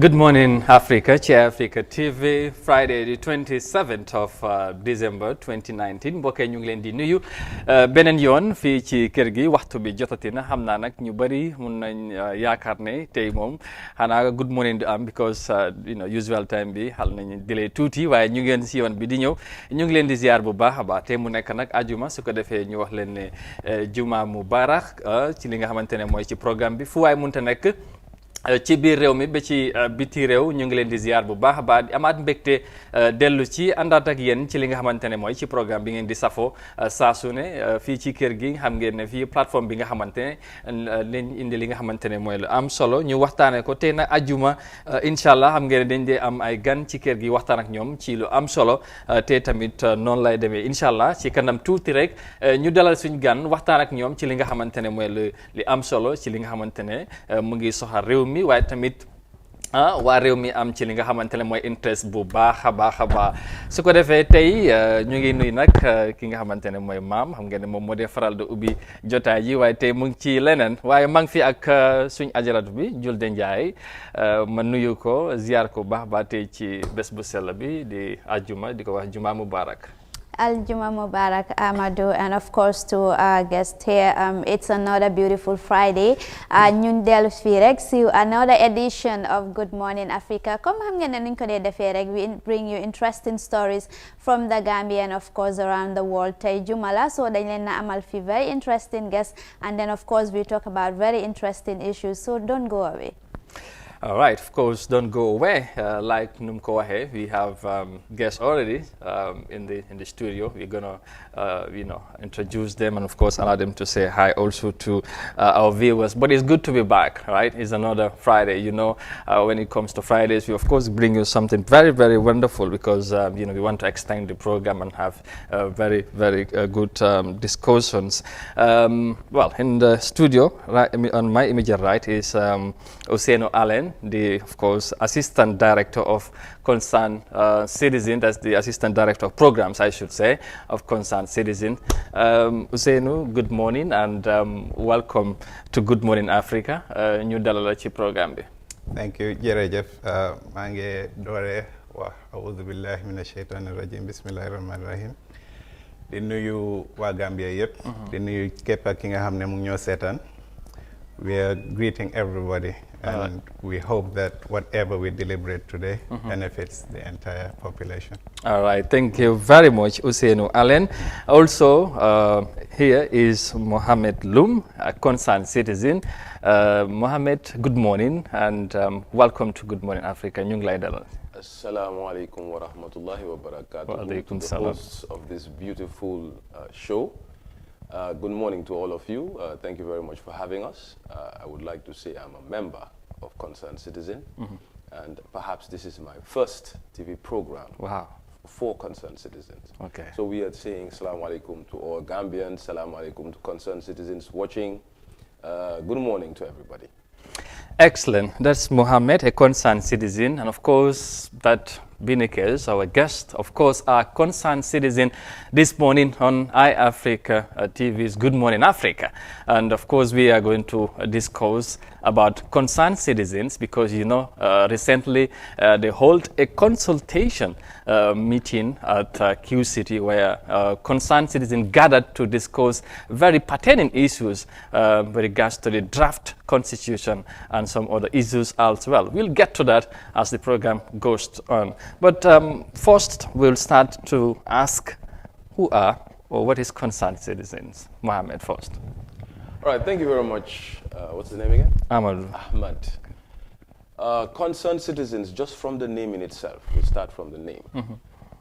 Good morning, Africa. Chair Africa TV, Friday the 27th of December 2019. Mbokk ñu ngi leen di nuyu beneen yoon fii ci kër gi waxtu bi jotati na xam naa nag ñu bëri mun nañ yaakaar ne tey moom xanaa good morning di am because usual time bi xal nañu delay tuuti waaye ñu ngeen si yoon bi di ñëw ñu ngi leen di ziar bu baax a baax tey mu nekk nag ajuma su ko defee ñu wax leen ne juma mubarak ci li nga xamante ne mooy ci programme bi fu waay munta nekk ci biir réew mi ba ci biti réew ñu ngi leen di ziar bu baax a baax amaat mbégte dellu ci àndaat ak yéen ci li nga xamante ne mooy ci programme bi ngeen di safoo saa su ne fii ci kër gi xam ngeen ne fii plateforme bi nga xamante ne leen indi li nga xamante ne mooy lu am solo ñu waxtaanee ko tey nag ajuma incha allah xam ngeen ne dañ dee am ay gan ci kër gi waxtaan ak ñoom ci lu am solo te tamit noonu lay demee incha allah ci kanam tuuti rek ñu dalal suñ gan waxtaan ak ñoom ci li nga xamante ne mooy li am solo ci li nga xamante ne mu ngi soxal réew mi waaye tamit waa réew mi am ci li nga xamante ne mooy interest bu baax a baax a baax su ko defee tey ñu ngi nuy nag ki nga xamante ne mooy maam xam ngeen ne moom moo dee faral di ubbi jotaay ji waaye tey mu ngi ci leneen waaye maa ngi fi ak suñ ajaratu bi Julde Njaay ma nuyu ko ziar ko baax ba tey ci bés bu sell bi di ajuma di ko wax juma mubarak. Al-Juma Mubarak Amadou, and of course to our guest here. It's another beautiful Friday. Ñun dellu fii rek si another edition of Good Morning Africa. Comme xam ngeen ne nuñ ko dee defee rek, we bring you interesting stories from the Gambia and of course around the world. Tey juma la, so dañ leen na amal fi very interesting guests, and then of course we talk about very interesting issues. So don't go away. All right, of course, don't go away. Like Numko Wahe, we have guests already in the studio. We're gonna, introduce them and of course allow them to say hi also to our viewers. But it's good to be back, right? It's another Friday. When it comes to Fridays, we of course bring you something very, very wonderful because we want to extend the program and have very, very good discussions. Well, in the studio, right, on my immediate right is Oseno Allen, of course, Assistant Director of Concerned Citizen. That's the Assistant Director of Programs, I should say, of Concerned Citizen. Ousseynou, good morning and welcome to Good Morning Africa. Ñu dalal la ci programme bi. Thank you, jërëjëf. Maa ngi doore wax a'uuzu billahi mina shaytaani rajim, bismillahi rahmaani rahim. Di nuyu waa Gambia yëpp. Di nuyu képp ki nga xam ne mu ngi ñoo seetaan. We are greeting everybody. And we hope that whatever we deliberate today benefits the entire population. All right, thank you very much, Ousseynou Allen. Also, here is Mohamed Loum, a concerned citizen. Mohamed, good morning and welcome to Good Morning Africa. Ñu ngi lay dalal. Assalamu alaikum wa rahmatullahi wa barakatuh. Wa alaikum to the salam. hosts of this beautiful show. Good morning to all of you. Thank you very much for having us. I would like to say I'm a member of Concerned Citizen, and perhaps this is my first TV program for Concerned Citizens. Okay. So we are saying Assalamu alaikum to all Gambians, Assalamu alaikum to Concerned Citizens watching. Good morning to everybody. Excellent. That's Mohammed, a concerned citizen, and of course that Binekes, our guest, of course, our concerned citizen this morning on iAfrica TV's Good Morning Africa. And of course, we are going to discuss about concerned citizens because, recently they hold a consultation meeting at Q City where concerned citizens gathered to discuss very pertinent issues with regards to the draft constitution and some other issues as well. We'll get to that as the program goes on. But first, we'll start to ask who are or what is concerned citizens. Mohammed first. All right, thank you very much. What's the name again? Ahmad. Concerned citizens, just from the name in itself, we start from the name.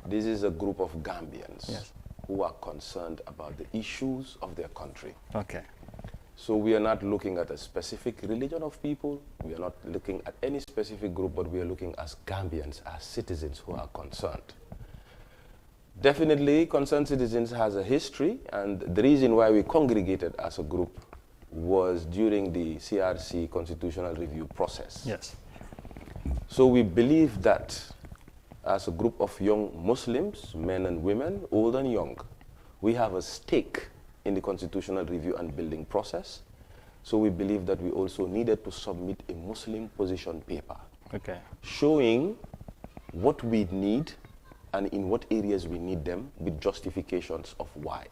This is a group of Gambians who are concerned about the issues of their country. Okay. So we are not looking at a specific religion of people. We are not looking at any specific group, but we are looking as Gambians, as citizens who are concerned. Definitely, Concerned Citizens has a history, and the reason why we congregated as a group was during the CRC constitutional review process. Yes. So we believe that as a group of young Muslims, men and women, old and young, we have a stake in the constitutional review and building process. So we believe that we also needed to submit a Muslim position paper Okay. showing what we need and in what areas we need them with justifications of why.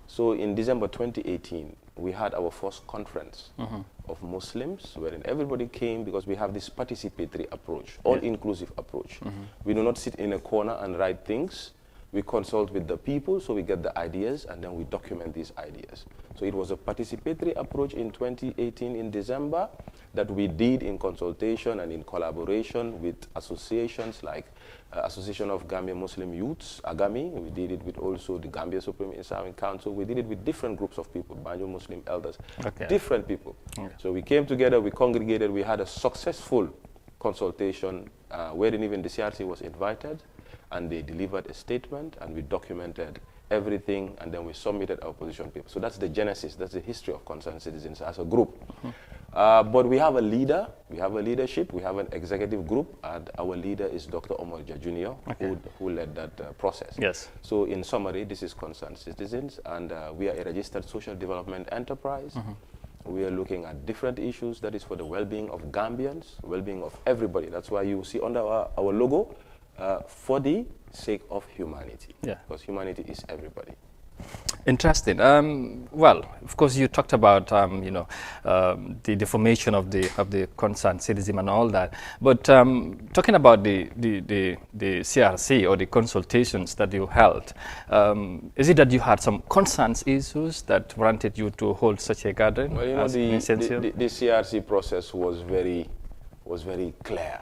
So in December 2018, we had our first conference of Muslims, wherein everybody came because we have this participatory approach, all-inclusive approach. We do not sit in a corner and write things. We consult with the people, so we get the ideas, and then we document these ideas. So it was a participatory approach in 2018 in December that we did in consultation and in collaboration with associations like Association of Gambia Muslim Youths, AGAMI. We did it with also the Gambia Supreme Islamic Council. We did it with different groups of people, Banjo Muslim elders, different people. So we came together, we congregated, we had a successful consultation wherein even the CRC was invited, and they delivered a statement, and we documented everything, and then we submitted our position paper. So that's the genesis, that's the history of Concerned Citizens as a group. But we have a leader, we have a leadership, we have an executive group, and our leader is Dr. Omar Jr., who led that process. Yes. So in summary, this is Concerned Citizens, and we are a registered social development enterprise. We are looking at different issues that is for the well-being of Gambians, well-being of everybody. That's why you see under our logo, for the sake of humanity. Yeah. Because humanity is everybody. Interesting. Well, of course, you talked about the formation of the concerned citizen and all that. But talking about the CRC or the consultations that you held, is it that you had some concerns issues that warranted you to hold such a gathering? Well, you know, the CRC process was very clear.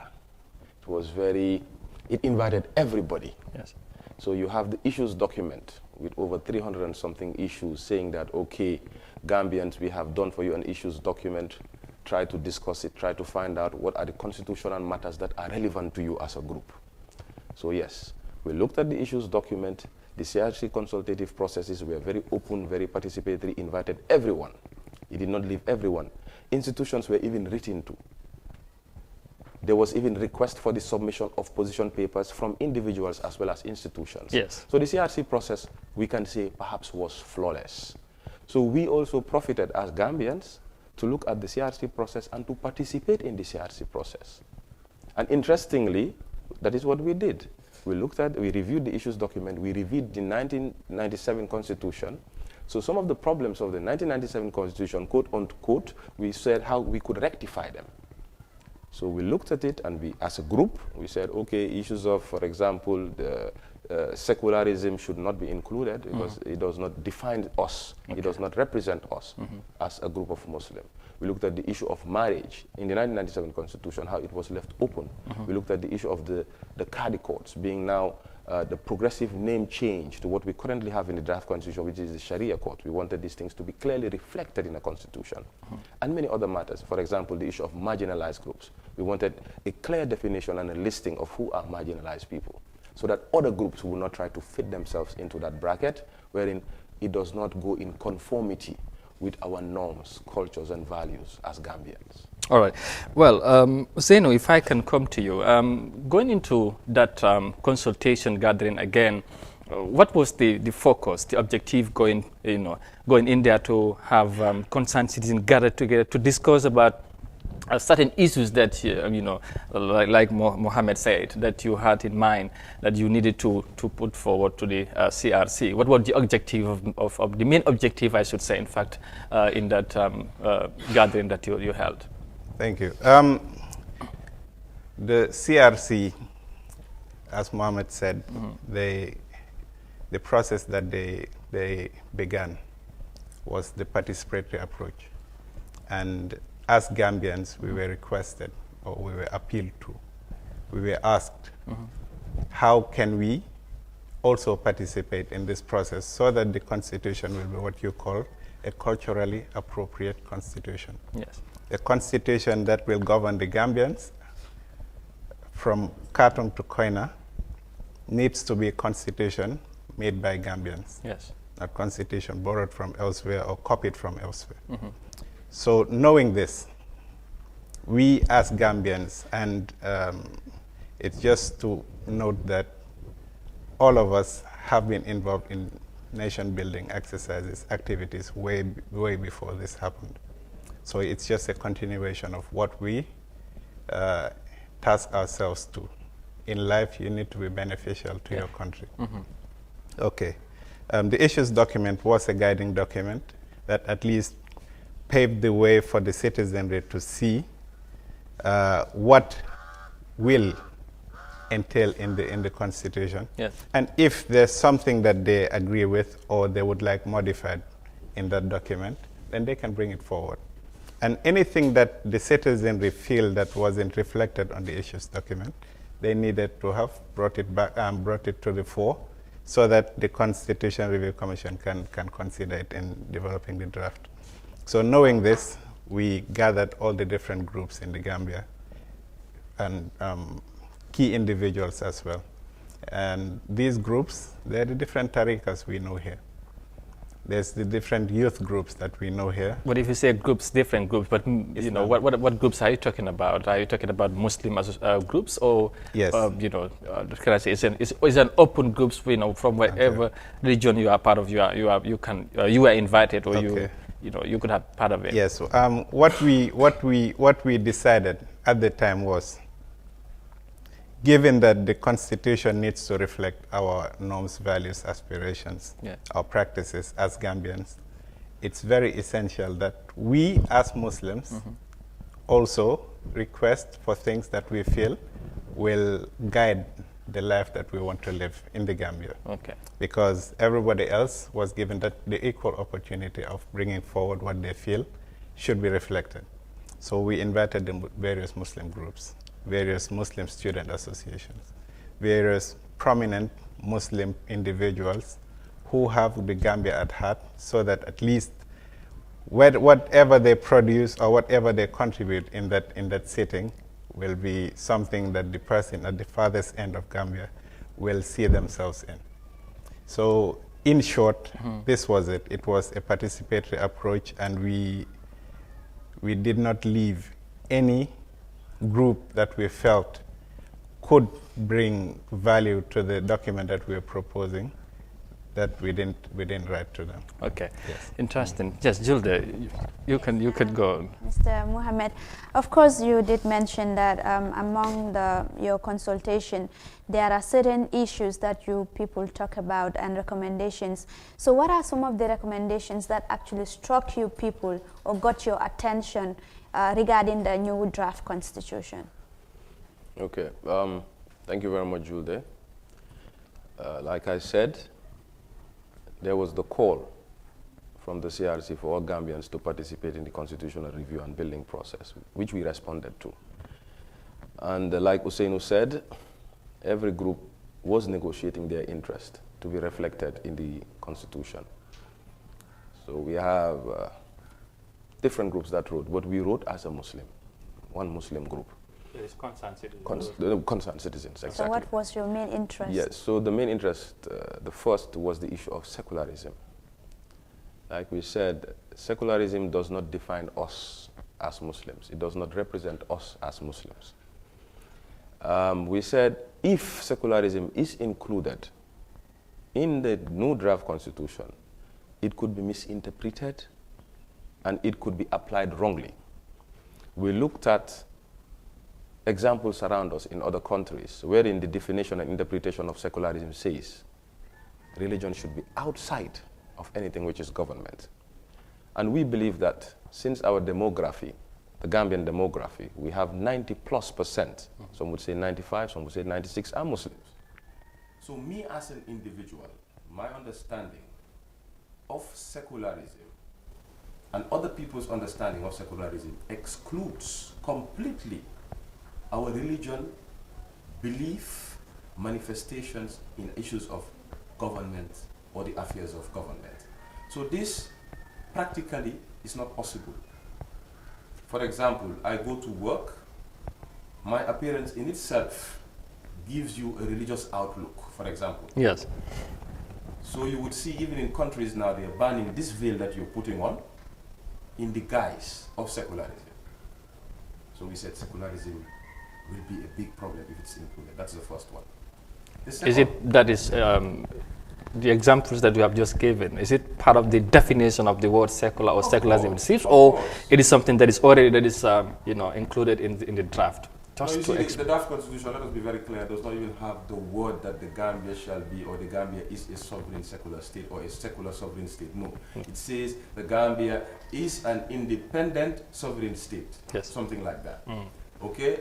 It invited everybody. Yes. So you have the issues document with over 300 and something issues saying that, okay, Gambians, we have done for you an issues document, try to discuss it, try to find out what are the constitutional matters that are relevant to you as a group. So yes, we looked at the issues document, the CRC consultative processes were very open, very participatory, invited everyone. It did not leave everyone. Institutions were even written to. There was even request for the submission of position papers from individuals as well as institutions. Yes. So the CRC process, we can say, perhaps was flawless. So we also profited as Gambians to look at the CRC process and to participate in the CRC process. And interestingly, that is what we did. We reviewed the issues document, we reviewed the 1997 Constitution. So some of the problems of the 1997 Constitution, quote unquote, we said how we could rectify them. So we looked at it, and we, as a group, we said, okay, issues of, for example, the secularism should not be included because it does not define us. It does not represent us as a group of Muslims. We looked at the issue of marriage in the 1997 Constitution, how it was left open. We looked at the issue of the Qadi courts being now the progressive name change to what we currently have in the draft constitution, which is the Sharia court. We wanted these things to be clearly reflected in the constitution. And many other matters. For example, the issue of marginalized groups. We wanted a clear definition and a listing of who are marginalized people, so that other groups will not try to fit themselves into that bracket, wherein it does not go in conformity with our norms, cultures, and values as Gambians. All right. Well, Zeno, if I can come to you, going into that consultation gathering again, what was the focus, the objective going in there to have concerned citizens gathered together to discuss about certain issues that, like Mohammed said, that you had in mind that you needed to put forward to the CRC? What was the objective of the main objective, I should say, in fact, in that gathering that you held? Thank you. The CRC, as Mohammed said, the process that they began was the participatory approach. And as Gambians, we were requested, or we were appealed to, we were asked, how can we also participate in this process so that the constitution will be what you call a culturally appropriate constitution. Yes. A constitution that will govern the Gambians from Khartoum to Koina needs to be a constitution made by Gambians. Yes. A constitution borrowed from elsewhere or copied from elsewhere. So knowing this, we as Gambians, and it's just to note that all of us have been involved in nation building exercises, activities way before this happened. So it's just a continuation of what we task ourselves to. In life, you need to be beneficial to your country. Okay. The issues document was a guiding document that at least paved the way for the citizenry to see what will entail in the Constitution. Yes. And if there's something that they agree with or they would like modified in that document, then they can bring it forward. And anything that the citizenry feel that wasn't reflected on the issues document, they needed to have brought it back and brought it to the fore so that the Constitution Review Commission can consider it in developing the draft. So knowing this, we gathered all the different groups in the Gambia and key individuals as well. And these groups, they're the different tariqas we know here. There's the different youth groups that we know here. But if you say groups, different groups, but you know, what groups are you talking about? Are you talking about Muslim groups, or yes, you know, can I say it's an open groups? You know, from wherever region you are part of, you are invited, or you know, you could have part of it. Yes. What we decided at the time was, given that the Constitution needs to reflect our norms, values, aspirations, our practices as Gambians, it's very essential that we as Muslims also request for things that we feel will guide the life that we want to live in the Gambia. Okay. Because everybody else was given the equal opportunity of bringing forward what they feel should be reflected. So we invited the various Muslim groups, various Muslim student associations, various prominent Muslim individuals who have the Gambia at heart, so that at least whatever they produce or whatever they contribute in that setting will be something that the person at the farthest end of Gambia will see themselves in. So in short, this was it. It was a participatory approach, and we did not leave any group that we felt could bring value to the document that we are proposing that we didn't write to them. Okay. Yes. Interesting. Just Julde, you can go. Mr. Mohammed, of course you did mention that among your consultation there are certain issues that you people talk about and recommendations. So what are some of the recommendations that actually struck you people or got your attention regarding the new draft constitution? Okay, thank you very much, Julde. Like I said, there was the call from the CRC for all Gambians to participate in the constitutional review and building process, which we responded to. And like Usainu said, every group was negotiating their interest to be reflected in the constitution. So we have different groups that wrote, but we wrote as a Muslim, one Muslim group. It is concerned citizens. Concerned citizens, exactly. So what was your main interest? Yes, so the main interest, the first was the issue of secularism. Like we said, secularism does not define us as Muslims. It does not represent us as Muslims. We said if secularism is included in the new draft constitution, it could be misinterpreted and it could be applied wrongly. We looked at examples around us in other countries wherein the definition and interpretation of secularism says religion should be outside of anything which is government. And we believe that since our demography, the Gambian demography, we have 90+%, some would say 95, some would say 96, are Muslims. So me as an individual, my understanding of secularism and other people's understanding of secularism excludes completely our religion, belief, manifestations in issues of government or the affairs of government. So this practically is not possible. For example, I go to work, my appearance in itself gives you a religious outlook, for example. Yes. So you would see even in countries now, they are banning this veil that you're putting on in the guise of secularism. So we said secularism will be a big problem if it's included. That's the first one. The examples that you have just given, is it part of the definition of the word secular or secularism itself, or it is something that is already included in the draft just you to see, the explain. draft constitution, let us be very clear, does not even have the word that the Gambia shall be or the Gambia is a sovereign secular state or a secular sovereign state. No. It says the Gambia is an independent sovereign state. Yes. Something like that. Okay?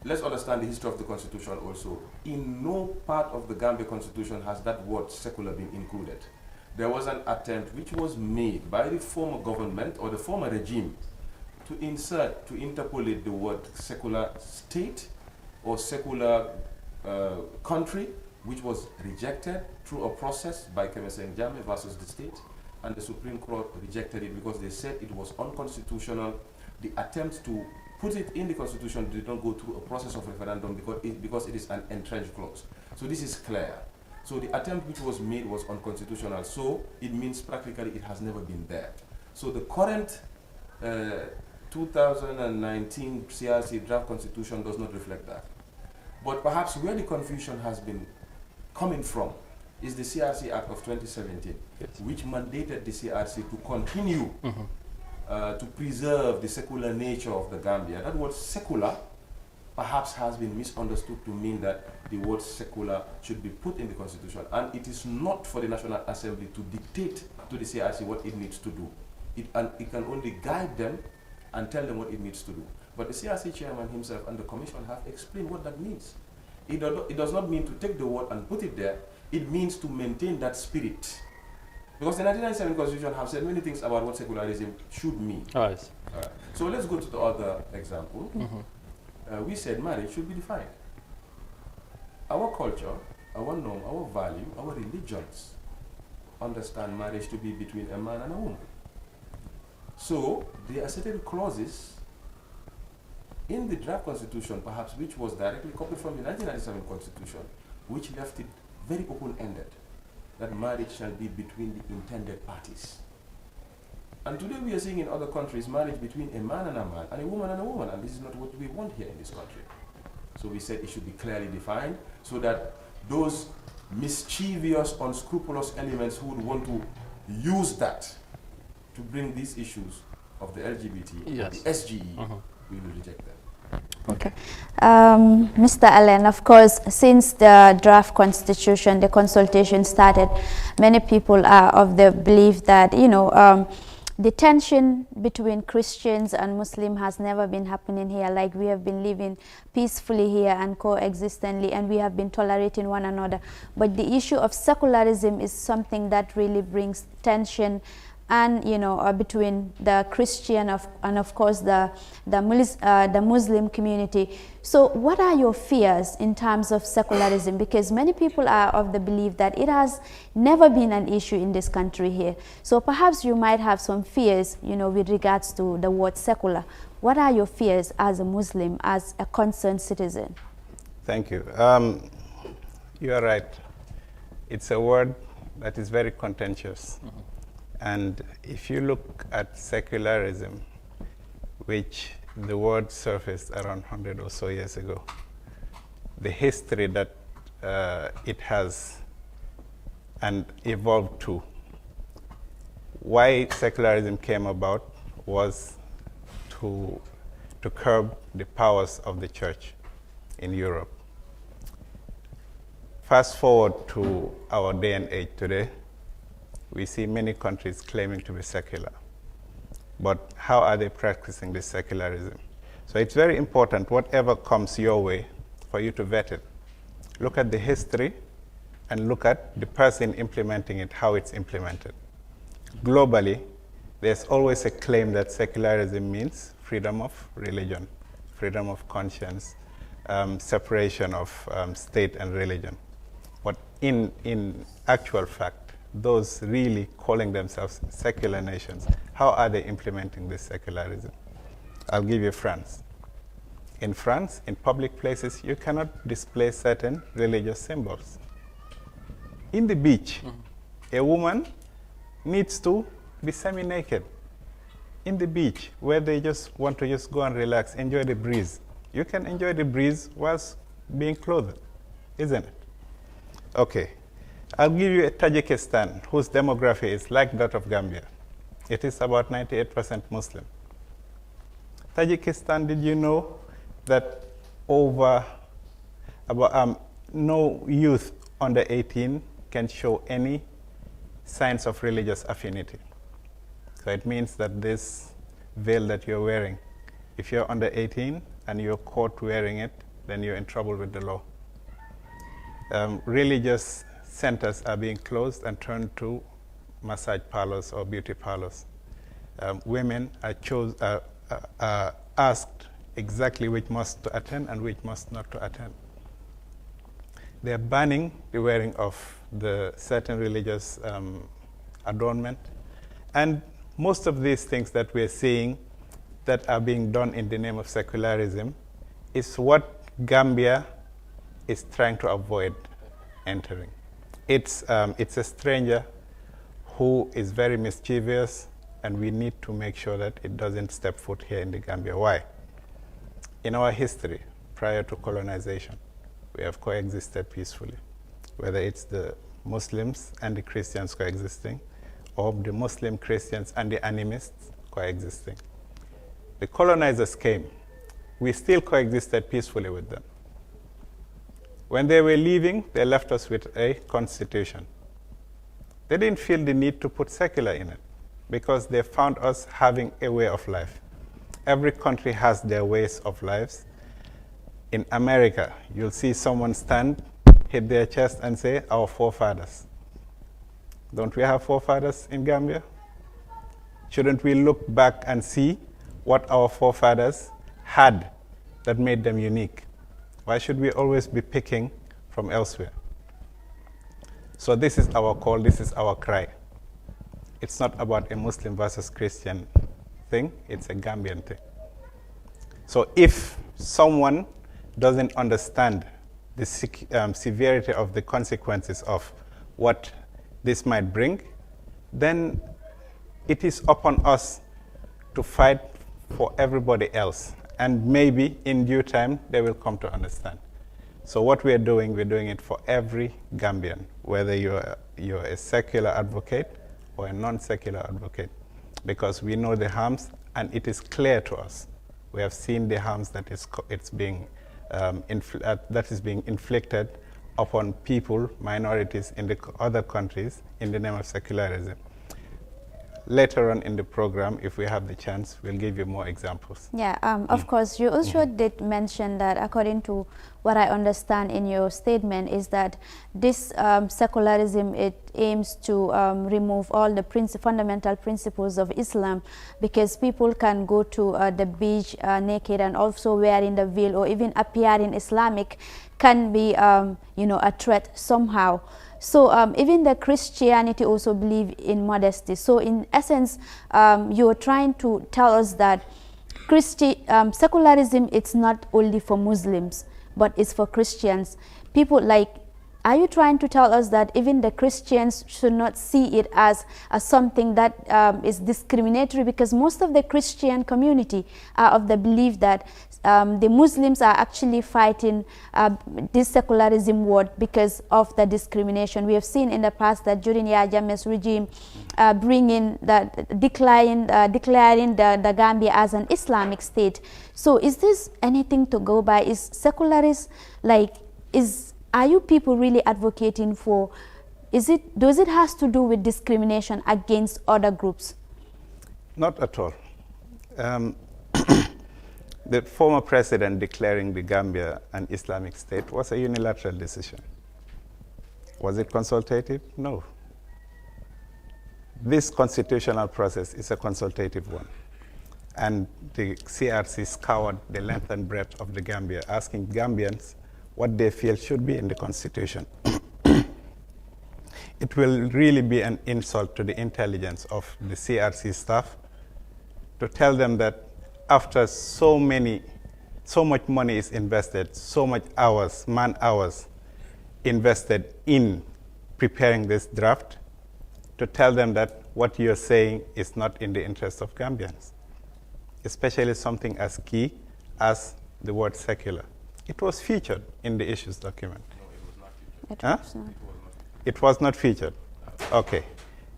Let's understand the history of the constitution also. In no part of the Gambia constitution has that word secular been included. There was an attempt which was made by the former government or the former regime to interpolate the word secular state or secular country, which was rejected through a process by Kemeseng Jammeh versus the state, and the Supreme Court rejected it because they said it was unconstitutional. The attempt to put it in the constitution did not go through a process of referendum because it is an entrenched clause. So this is clear. So the attempt which was made was unconstitutional. So it means practically it has never been there. So the current 2019 CRC draft constitution does not reflect that. But perhaps where the confusion has been coming from is the CRC Act of 2017, yes, which mandated the CRC to continue to preserve the secular nature of the Gambia. That word secular perhaps has been misunderstood to mean that the word secular should be put in the constitution, and it is not for the National Assembly to dictate to the CRC what it needs to do. It can only guide them and tell them what it needs to do. But the CRC chairman himself and the commission have explained what that means. It does not mean to take the word and put it there. It means to maintain that spirit. Because the 1997 Constitution have said many things about what secularism should mean. Right. So let's go to the other example. We said marriage should be defined. Our culture, our norm, our value, our religions understand marriage to be between a man and a woman. So there are certain clauses in the draft constitution, perhaps which was directly copied from the 1997 Constitution, which left it very open-ended, that marriage shall be between the intended parties. And today we are seeing in other countries marriage between a man and a woman and a woman, and this is not what we want here in this country. So we said it should be clearly defined so that those mischievous, unscrupulous elements who would want to use that to bring these issues of the LGBT, yes, the SGE, we will reject them. Okay. Mr. Allen, of course, since the draft constitution, the consultation started, many people are of the belief that, the tension between Christians and Muslims has never been happening here. Like, we have been living peacefully here and coexistently, and we have been tolerating one another. But the issue of secularism is something that really brings tension, and between the Christian and of course the Muslim community. So what are your fears in terms of secularism? Because many people are of the belief that it has never been an issue in this country here. So perhaps you might have some fears, with regards to the word secular. What are your fears as a Muslim, as a concerned citizen? Thank you. You are right. It's a word that is very contentious. And if you look at secularism, which the word surfaced around 100 or so years ago, the history that it has and evolved to, why secularism came about was to curb the powers of the church in Europe. Fast forward to our day and age today, we see many countries claiming to be secular. But how are they practicing this secularism? So it's very important, whatever comes your way, for you to vet it. Look at the history and look at the person implementing it, how it's implemented. Globally, there's always a claim that secularism means freedom of religion, freedom of conscience, separation of state and religion. But in actual fact, those really calling themselves secular nations, how are they implementing this secularism? I'll give you France. In France, in public places, you cannot display certain religious symbols. In the beach, a woman needs to be semi-naked. In the beach, where they just want to just go and relax, enjoy the breeze. You can enjoy the breeze whilst being clothed, isn't it? Okay. I'll give you a Tajikistan, whose demography is like that of Gambia. It is about 98% Muslim. Tajikistan, did you know that no youth under 18 can show any signs of religious affinity. So it means that this veil that you're wearing, if you're under 18 and you're caught wearing it, then you're in trouble with the law. Religious centers are being closed and turned to massage parlors or beauty parlors. Women are asked exactly which mosque to attend and which mosque not to attend. They're banning the wearing of the certain religious adornment. And most of these things that we're seeing that are being done in the name of secularism is what Gambia is trying to avoid entering. It's a stranger who is very mischievous, and we need to make sure that it doesn't step foot here in the Gambia. Why? In our history, prior to colonization, we have coexisted peacefully, whether it's the Muslims and the Christians coexisting, or the Muslim Christians and the animists coexisting. The colonizers came. We still coexisted peacefully with them. When they were leaving, they left us with a constitution. They didn't feel the need to put secular in it because they found us having a way of life. Every country has their ways of lives. In America, you'll see someone stand, hit their chest and say, "Our forefathers." Don't we have forefathers in Gambia? Shouldn't we look back and see what our forefathers had that made them unique? Why should we always be picking from elsewhere? So this is our call, this is our cry. It's not about a Muslim versus Christian thing, it's a Gambian thing. So if someone doesn't understand the severity of the consequences of what this might bring, then it is upon us to fight for everybody else. And maybe in due time, they will come to understand. So what we're doing it for every Gambian, whether you're a secular advocate or a non-secular advocate, because we know the harms, and it is clear to us. We have seen the harms that is being inflicted upon people, minorities in the other countries in the name of secularism. Later on in the program, if we have the chance, we'll give you more examples. Yeah, of course, you also did mention that, according to what I understand in your statement, is that this secularism, it aims to remove all the fundamental principles of Islam, because people can go to the beach naked and also wearing the veil or even appearing Islamic can be, a threat somehow. So even the Christianity also believe in modesty. So in essence, you're trying to tell us that secularism, it's not only for Muslims, but it's for Christians. People like, are you trying to tell us that even the Christians should not see it as something that is discriminatory? Because most of the Christian community are of the belief that the Muslims are actually fighting this secularism war because of the discrimination. We have seen in the past that during Yahya Jammeh's regime, declaring the Gambia as an Islamic state. So is this anything to go by? Is secularists are you people really advocating for, does it has to do with discrimination against other groups? Not at all. The former president declaring the Gambia an Islamic state was a unilateral decision. Was it consultative? No. This constitutional process is a consultative one. And the CRC scoured the length and breadth of the Gambia, asking Gambians what they feel should be in the constitution. It will really be an insult to the intelligence of the CRC staff to tell them that after so much money is invested, so much man hours invested in preparing this draft, to tell them that what you're saying is not in the interest of Gambians, especially something as key as the word secular. It was featured in the issues document. No, it was not featured. It was not featured. Okay.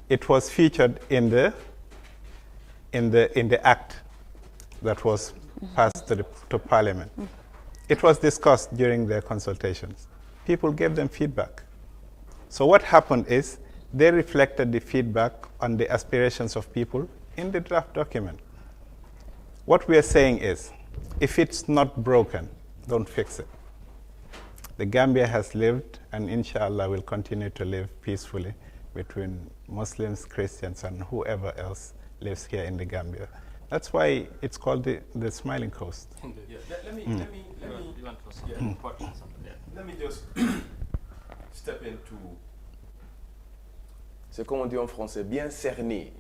It was featured in the act that was passed to Parliament. It was discussed during their consultations. People gave them feedback. So what happened is they reflected the feedback on the aspirations of people in the draft document. What we are saying is, if it's not broken, don't fix it. The Gambia has lived, and inshallah will continue to live peacefully between Muslims, Christians, and whoever else lives here in the Gambia. That's why it's called the Smiling Coast. Yeah. Let me just step into. C'est comme on dit en français, bien cerné,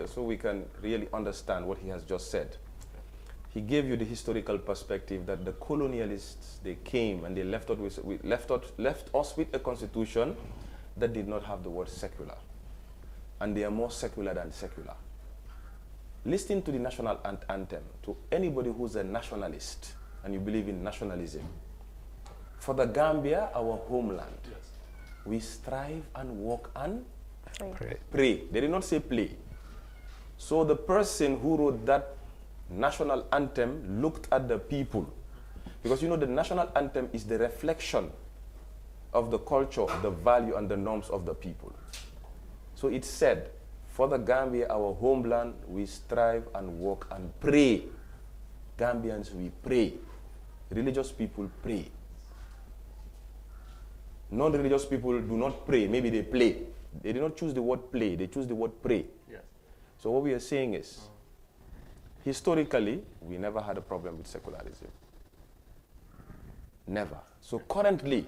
so we can really understand what he has just said. He gave you the historical perspective that the colonialists, they came and they left us with a constitution that did not have the word secular. And they are more secular than secular. Listen to the national anthem, to anybody who's a nationalist and you believe in nationalism. For the Gambia, our homeland, we strive and walk and pray. They did not say play. So the person who wrote that national anthem looked at the people. Because the national anthem is the reflection of the culture, the value, and the norms of the people. So it said, for the Gambia, our homeland, we strive and walk and pray. Gambians, we pray. Religious people pray. Non-religious people do not pray. Maybe they play. They did not choose the word play. They choose the word pray. Yes. So what we are saying is, historically, we never had a problem with secularism. Never. So currently,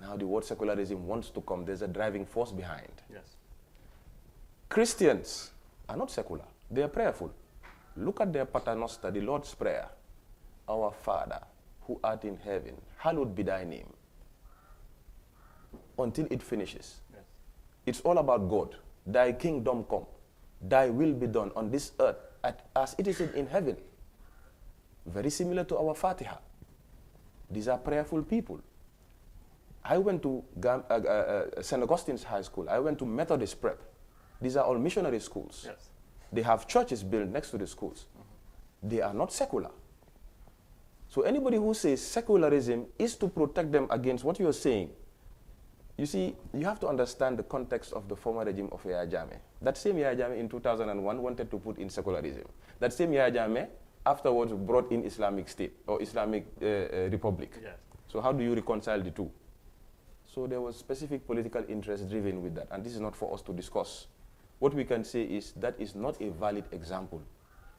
now the word secularism wants to come. There's a driving force behind. Yes. Christians are not secular. They are prayerful. Look at their Paternoster, the Lord's Prayer. Our Father, who art in heaven, hallowed be thy name. Until it finishes. Yes. It's all about God. Thy kingdom come. Thy will be done on this earth as it is in heaven. Very similar to our Fatiha. These are prayerful people. I went to St. Augustine's High School. I went to Methodist Prep. These are all missionary schools. Yes. They have churches built next to the schools. They are not secular. So anybody who says secularism is to protect them against what you are saying, you see, you have to understand the context of the former regime of Yahya Jammeh. That same Yahya Jammeh in 2001 wanted to put in secularism. That same Yahya Jammeh afterwards brought in Islamic State or Islamic Republic. Yes. So how do you reconcile the two? So there was specific political interest driven with that, and this is not for us to discuss. What we can say is that is not a valid example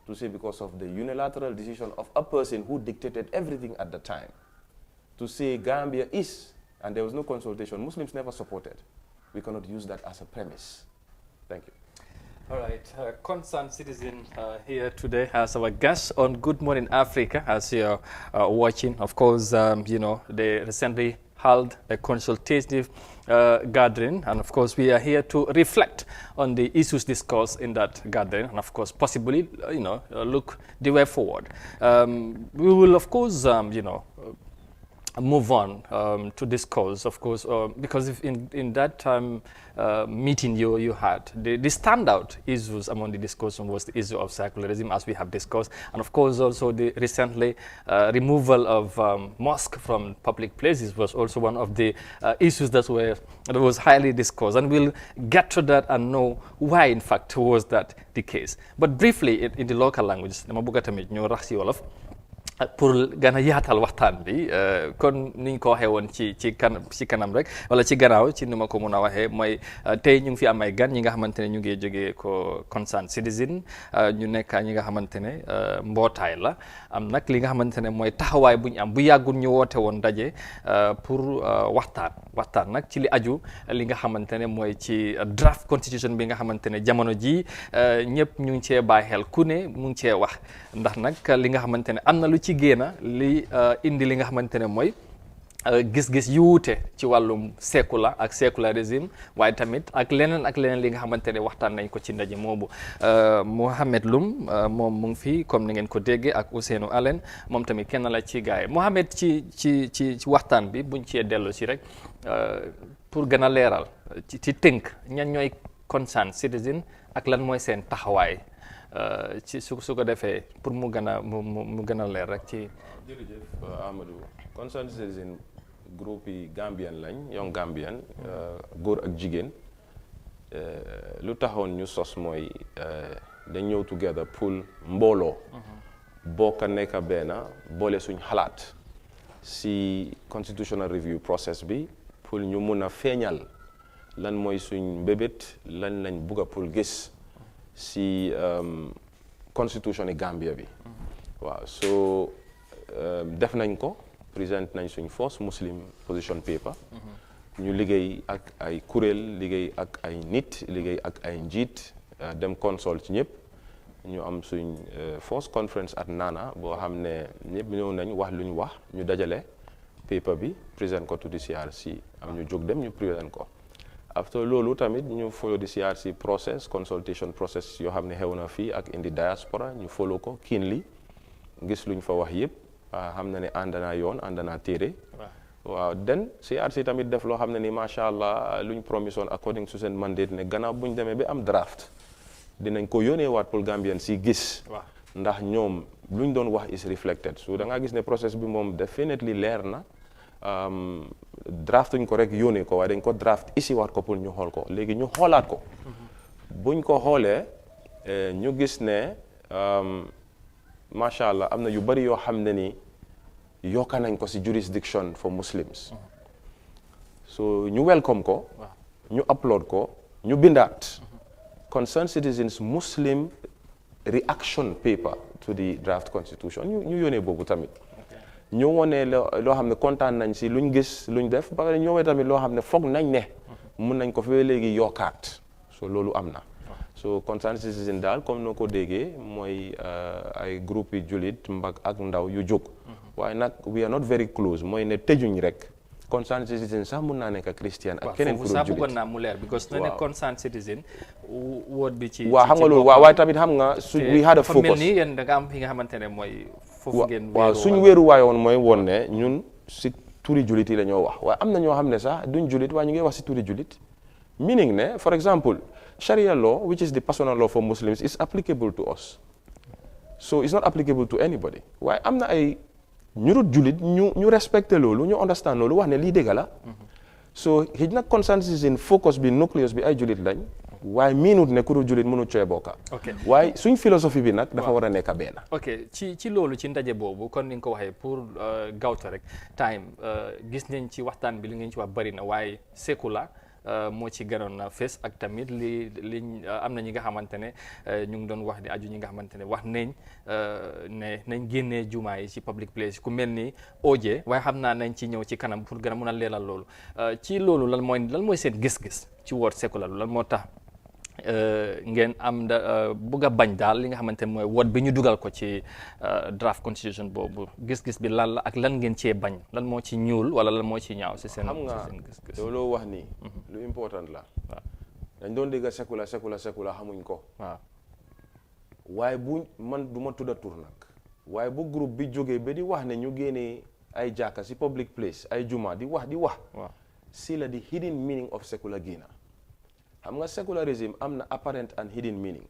to say because of the unilateral decision of a person who dictated everything at the time. To say Gambia is, and there was no consultation, Muslims never supported. We cannot use that as a premise. Thank you. All right, concerned citizen here today as our guest on Good Morning Africa. As you're watching, of course, they recently held a consultative gathering, and of course we are here to reflect on the issues discussed in that gathering, and of course possibly look the way forward. We will of course move on to discuss, of course, because if in that meeting you had, the standout issues among the discussion was the issue of secularism, as we have discussed, and of course also the recently removal of mosque from public places was also one of the issues that was highly discussed, and we'll get to that and know why in fact was that the case. But briefly in the local language, dama bëgg tamit ñu rax ci wolof pour gën a yaatal waxtaan bi kon niñ ko waxee woon ci kanam rek wala ci gannaaw ci ni ma ko mën a waxee mooy tey ñu ngi fi am ay gan ñi nga xamante ne ñu ngi jógee ko concerned citizen ñu nekk ñi nga xamante ne mbootaay la am nag li nga xamante ne mooy taxawaay bu ñu am bu yàggul ñu woote woon daje pour waxtaan nag ci li aju li nga xamante ne mooy ci draft constitution bi nga xamante ne jamono ji ñëpp ñu ngi cee bàyyi xel ku ne mu ngi cee wax ndax nag li nga xamante ne am na lu ci génna li indi li nga xamante ne mooy gis-gis yu wuute ci wàllum sécular ak sécularisme waaye tamit ak leneen li nga xamante ne waxtaan nañ ko ci ndaje moobu Mohamed Loum moom mu ngi fi comme ni ngeen ko déggee ak Ousseynou Allen moom tamit kenn la ci gaay Mohamed ci waxtaan bi buñ cee dellu si rek pour gën a leeral ci tënk ñan ñooy concerned citizen ak lan mooy seen taxawaay ci su ko defee pour mu gën a leer rek ci. jërëjëf Amadou concerned citizen groupe yi Gambian lañ young Gambian góor ak jigéen lu taxoon ñu sos mooy dañ ñëw together pour mbooloo bokk nekk benn boole suñ xalaat si constitutional review process bi pour ñu mun a feeñal lan mooy suñ mbébét lan lañ bugg a pour gis si constitution yi Gambia bi waaw so def nañ ko présent nañ suñ first Muslim position paper ñu liggéey ak ay kuréel liggéey ak ay nit liggéey ak ay njiit dem consult ci ñëpp ñu am suñ first conference at Nana boo xam ne ñëpp ñëw nañ wax lu ñu wax ñu dajale paper bi présent ko to the CRC am ñu jóg dem ñu présent ko after loolu tamit ñu follow the CRC process consultation process yoo xam ne xew na fii ak indi diaspora ñu follow ko keenly gis luñ fa wax yëpp xam na ne ànd naa yoon ànd naa téere waaw den CRC tamit def loo xam ne ni macha allah luñ promise woon according to seen mandate ne gannaaw buñ demee ba am draft dinañ ko yónnee waat pour Gambien si gis ndax ñoom luñ doon wax is reflected so da ngaa gis ne process bi moom definitely leer na draftuñ ko rek yónnee ko waaye dañ ko draft isi waat ko pour ñu xool ko léegi ñu xoolaat ko buñ ko xoolee ñu gis ne macha allah am na yu bari yoo xam ne ni yokka nañ ko si jurisdiction for Muslims so ñu welcome ko ñu upload ko ñu bindaat concerned citizens Muslim reaction paper to the draft constitution ñu yónnee boobu tamit ñu wone loo xam ne kontaan nañ si luñ gis luñ def ba pare ñëwee tamit loo xam ne foog nañ ne mun nañ ko fi léegi yokkaat so loolu am na so concerned citizen daal comme noo ko déggee mooy ay groupe yi jullit mbag ak ndaw yu jóg waaye nag we are not very close mooy ne tëjuñ rek concerned citizen sax mun naa nekk christian ak keneen ku dul jullit bëggoon naa mu leer because na ne concerned citizen woot bi ci waaw xam nga loolu waaye tamit xam nga we had a focus mel ni yéen da nga am fi nga xamante ne mooy foofu ngeen waaw suñ wéeru waaye woon mooy woon ne ñun si turi jullit yi la ñoo wax waaye am na ñoo xam ne sax duñ jullit waaye ñu ngi wax si turi jullit meaning ne for example Sharia law which is the personal law for Muslims is applicable to us so it's not applicable to anybody waaye am na ay ñu dul jullit ñu respecté loolu ñu understand loolu wax ne lii dëgg la so xëy na concerned citizen focus bi nucleus bi ay jullit lañ waaye miinut ne ku dul jullit mënu cee bokka waaye suñ philosophie bi nag dafa war a nekk benn ok ci loolu ci ndaje boobu kon ni nga ko waxee pour gawta rek time gis nañ ci waxtaan bi li ngeen ci wax bari na waaye sécular moo ci gënoon na fees ak tamit li am na ñi nga xamante ne ñu ngi doon wax ni aju ñi nga xamante ne wax nañ ne nañ génnee jumaa yi ci public place ku mel ni OJ waaye xam naa nañ ci ñëw ci kanam pour gën a mun a leeral loolu ci loolu lan mooy seen gis-gis ci woot sécular lan moo tax ngeen am bugg a bañ daal li nga xamante ne mooy woot bi ñu dugal ko ci draft constitution boobu gis-gis bi lan la ak lan ngeen cee bañ lan moo ci ñuul wala lan moo ci ñaaw si seen gis-gis loolu wax nii lu important la dañ doon dégg sécular xamuñ ko waaw waaye bu man du ma tudda tur nag waaye bu groupe bi jógee ba di wax ne ñu génnee ay jàkka si public place ay juma di wax si la di hidden meaning of secular génna xam nga secularism am na apparent and hidden meaning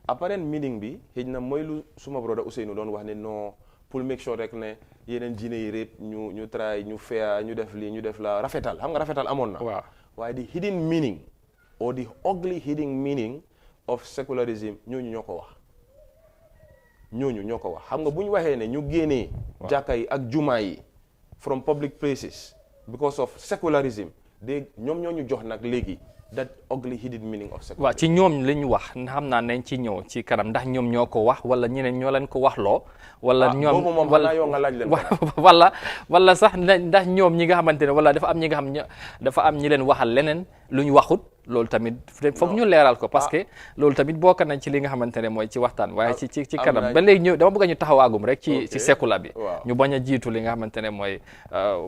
apparent meaning bi xëy na mooy lu suma brother Ousseynou doon wax ne non pour make sure rek ne yeneen diine yi rek ñu try ñu fair ñu def lii ñu def la rafetal xam nga rafetal amoon na waaye di hidden meaning or the ugly hidden meaning of secularism ñooñu ñoo ko wax xam nga bu ñu waxee ne ñu génnee jàkka yi ak jumaa yi from public places because of secularism ñoom ñoo ñu jox nag léegi that ugly hidden meaning of secularism. waaw ci ñoom li ñu wax xam naa nañ ci ñëw ci kanam ndax ñoom ñoo ko wax wala ñeneen ñoo leen ko wax loo. wala ñoom boobu moom xanaa yow nga laaj leen wala sax ndax ñoom ñi nga xamante ne wala dafa am ñi nga xam dafa am ñi leen waxal leneen lu ñu waxut loolu tamit foog ñu leeral ko parce que loolu tamit bokk nañ ci li nga xamante ne mooy ci waxtaan waaye ci kanam ba léegi dama bëgg ñu taxawaagum rek ci sécular bi ñu bañ a jiitu li nga xamante ne mooy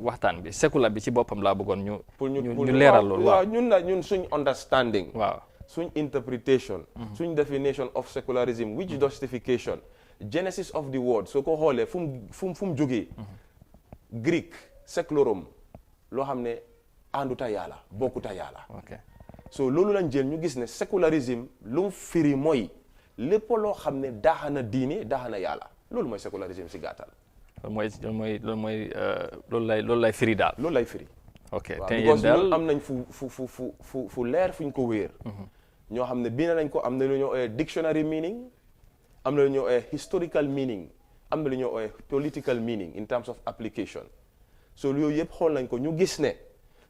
waxtaan bi sécular bi ci boppam laa bëggoon ñu leeral loolu waaw ñun suñ understanding waaw suñ interpretation suñ definition of secularism which justification genesis of the word soo ko xoolee fu mu jógee Greek secularum loo xam ne ànduta yàlla bokkuta yàlla so loolu lañ jël ñu gis ne secularism lu mu firi mooy lépp loo xam ne daaxana diine daaxana yàlla loolu mooy sécularisme si gàttal. loolu lay firi daal. loolu lay firi. ok waaw te yéen because daal ñun am nañ fu leer fuñ ko wéer. ñoo xam ne bind nañ ko am na lu ñoo ooyee dictionary meaning am na lu ñoo ooyee historical meaning am na lu ñoo ooyee political meaning in terms of application so yooyu yëpp xool nañ ko ñu gis ne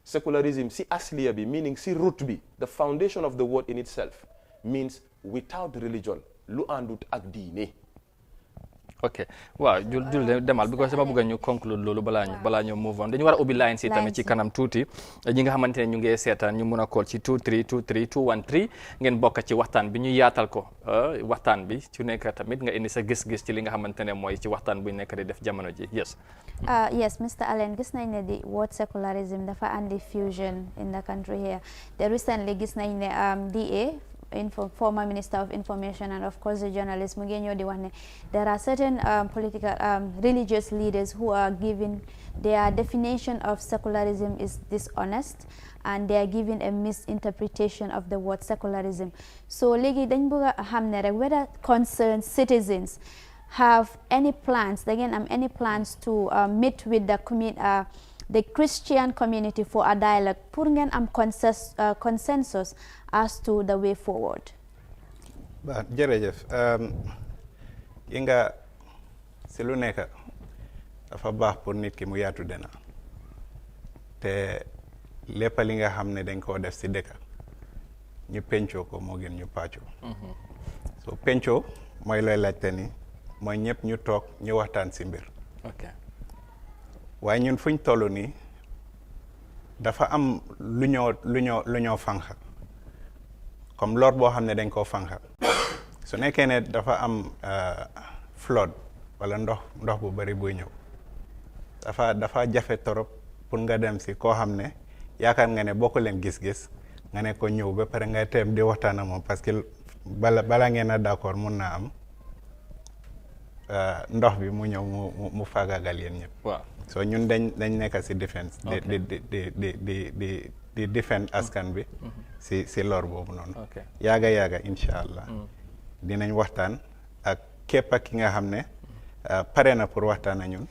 secularism si asliya bi meaning si root bi the foundation of the word in itself means without religion lu àndut ak diine. ok waaw jul demal because dama bëgg ñu conclude loolu balaa ñu move on dañu war a ubbi line si tamit ci kanam tuuti ñi nga xamante ne ñu ngi seetaan ñu mun a call ci 2323 213 ngeen bokk ci waxtaan bi ñu yaatal ko waxtaan bi ci nekk tamit nga indi sa gis-gis ci li nga xamante ne mooy ci waxtaan bu ñu nekk di def jamono ji yes. Yes, Mr. Allen, gis nañ ne the word secularism dafa andi fusion in the country here. The recently gis nañ ne DA former Minister of Information and of course the journalist mu ngi ñëw di wax ne there are certain political religious leaders who are giving their definition of secularism is dishonest and they are giving a misinterpretation of the word secularism. So léegi dañ bëgg a xam ne rek whether concerned citizens have any plans, da ngeen am any plans to meet with the Christian community for a dialogue pour ngeen am consensus as to the way forward. Ba jërëjëf yi nga si lu nekk dafa baax pour nit ki mu yaatu dena te lépp li nga xam ne dañ koo def si dëkk ñu pencoo ko moo gën ñu pàccoo so pencoo mooy looy laajte ni mooy ñëpp ñu toog ñu waxtaan si mbir waaye ñun fuñ toll nii dafa am lu ñoo fanxa comme lor boo xam ne dañ koo fanxa su nekkee ne dafa am flood wala ndox bu bari buy ñëw dafa jafe torop pour nga dem si koo xam ne yaakaar nga ne bokk leen gis-gis nga ne ko ñëw ba pare nga teem di waxtaan ak moom parce que bala ngeen a d'accord mun naa am ndox bi mu ñëw mu faagaagal yéen ñëpp. waaw so ñun dañ nekk si défense. di defend askan bi. si lor boobu noonu. yaaga incha allah. dinañ waxtaan ak képp ki nga xam ne pare na pour waxtaan ak ñun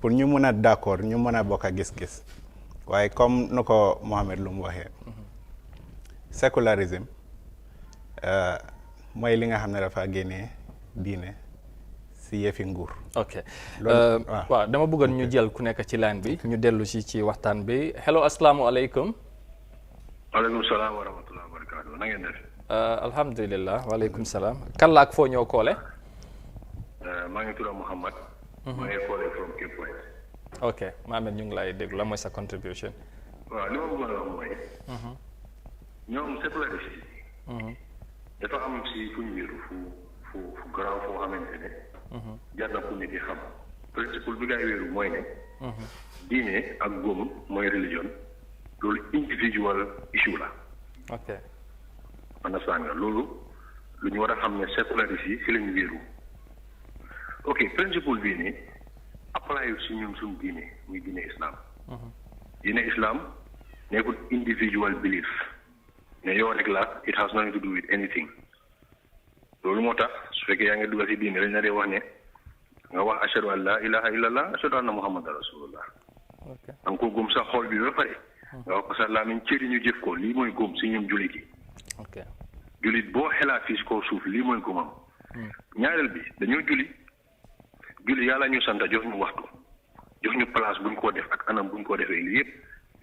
pour ñu mun a d'accord ñu mun a bokk a gis-gis waaye comme nu ko Mohamed lu mu waxee. sécularisme mooy li nga xam ne dafa génnee diine. yëfi nguur. ok waaw dama bëggoon ñu jël ku nekk ci line bi ñu dellu ci waxtaan bi hello asalaamaaleykum. waaleykum salaam wa rahmatulah wa barakaatu na ngeen def. alhamdulilah waaleykum salaam. kan la ak foo ñëw koole. maa ngi tudd Mouhamad. maa ngi koole from Cape Point. ok Mohamed ñu ngi lay déglu la mooy sa contribution. waaw li ma bëggoon a wax mooy. ñoom sécularistes yi. dafa am si fu ñu wéeru fu garaaw foo xamante ne. jar na pour nit yi xam principe bi ngay wéeru mooy ne diine ak góom mooy religion loolu individual issue la ok understand nga loolu lu ñu war a xam ne sécularistes yi si lañu wéeru ok principe bii nii apply yu si ñun suñu diine muy diine islam diine islam nekkul individual belief ne yow rek la it has nothing to do with anything loolu moo tax su fekkee yaa ngi dugal si diine lañ na dee wax ne nga wax ashhadu an la ilaha illallah ashhadu anna muhammadan rasulullah danga ko góom sa xool bi ba pare nga wax ko sa làmmiñ cëri ñu jëf ko lii mooy góom si ñoom jullit yi jullit boo xelaat fii si kaw suuf lii mooy góomam ñaareel bi dañoo julli yàlla ñu santa jox ñu waxtu jox ñu place buñ ko def ak anam buñ ko defee lii yëpp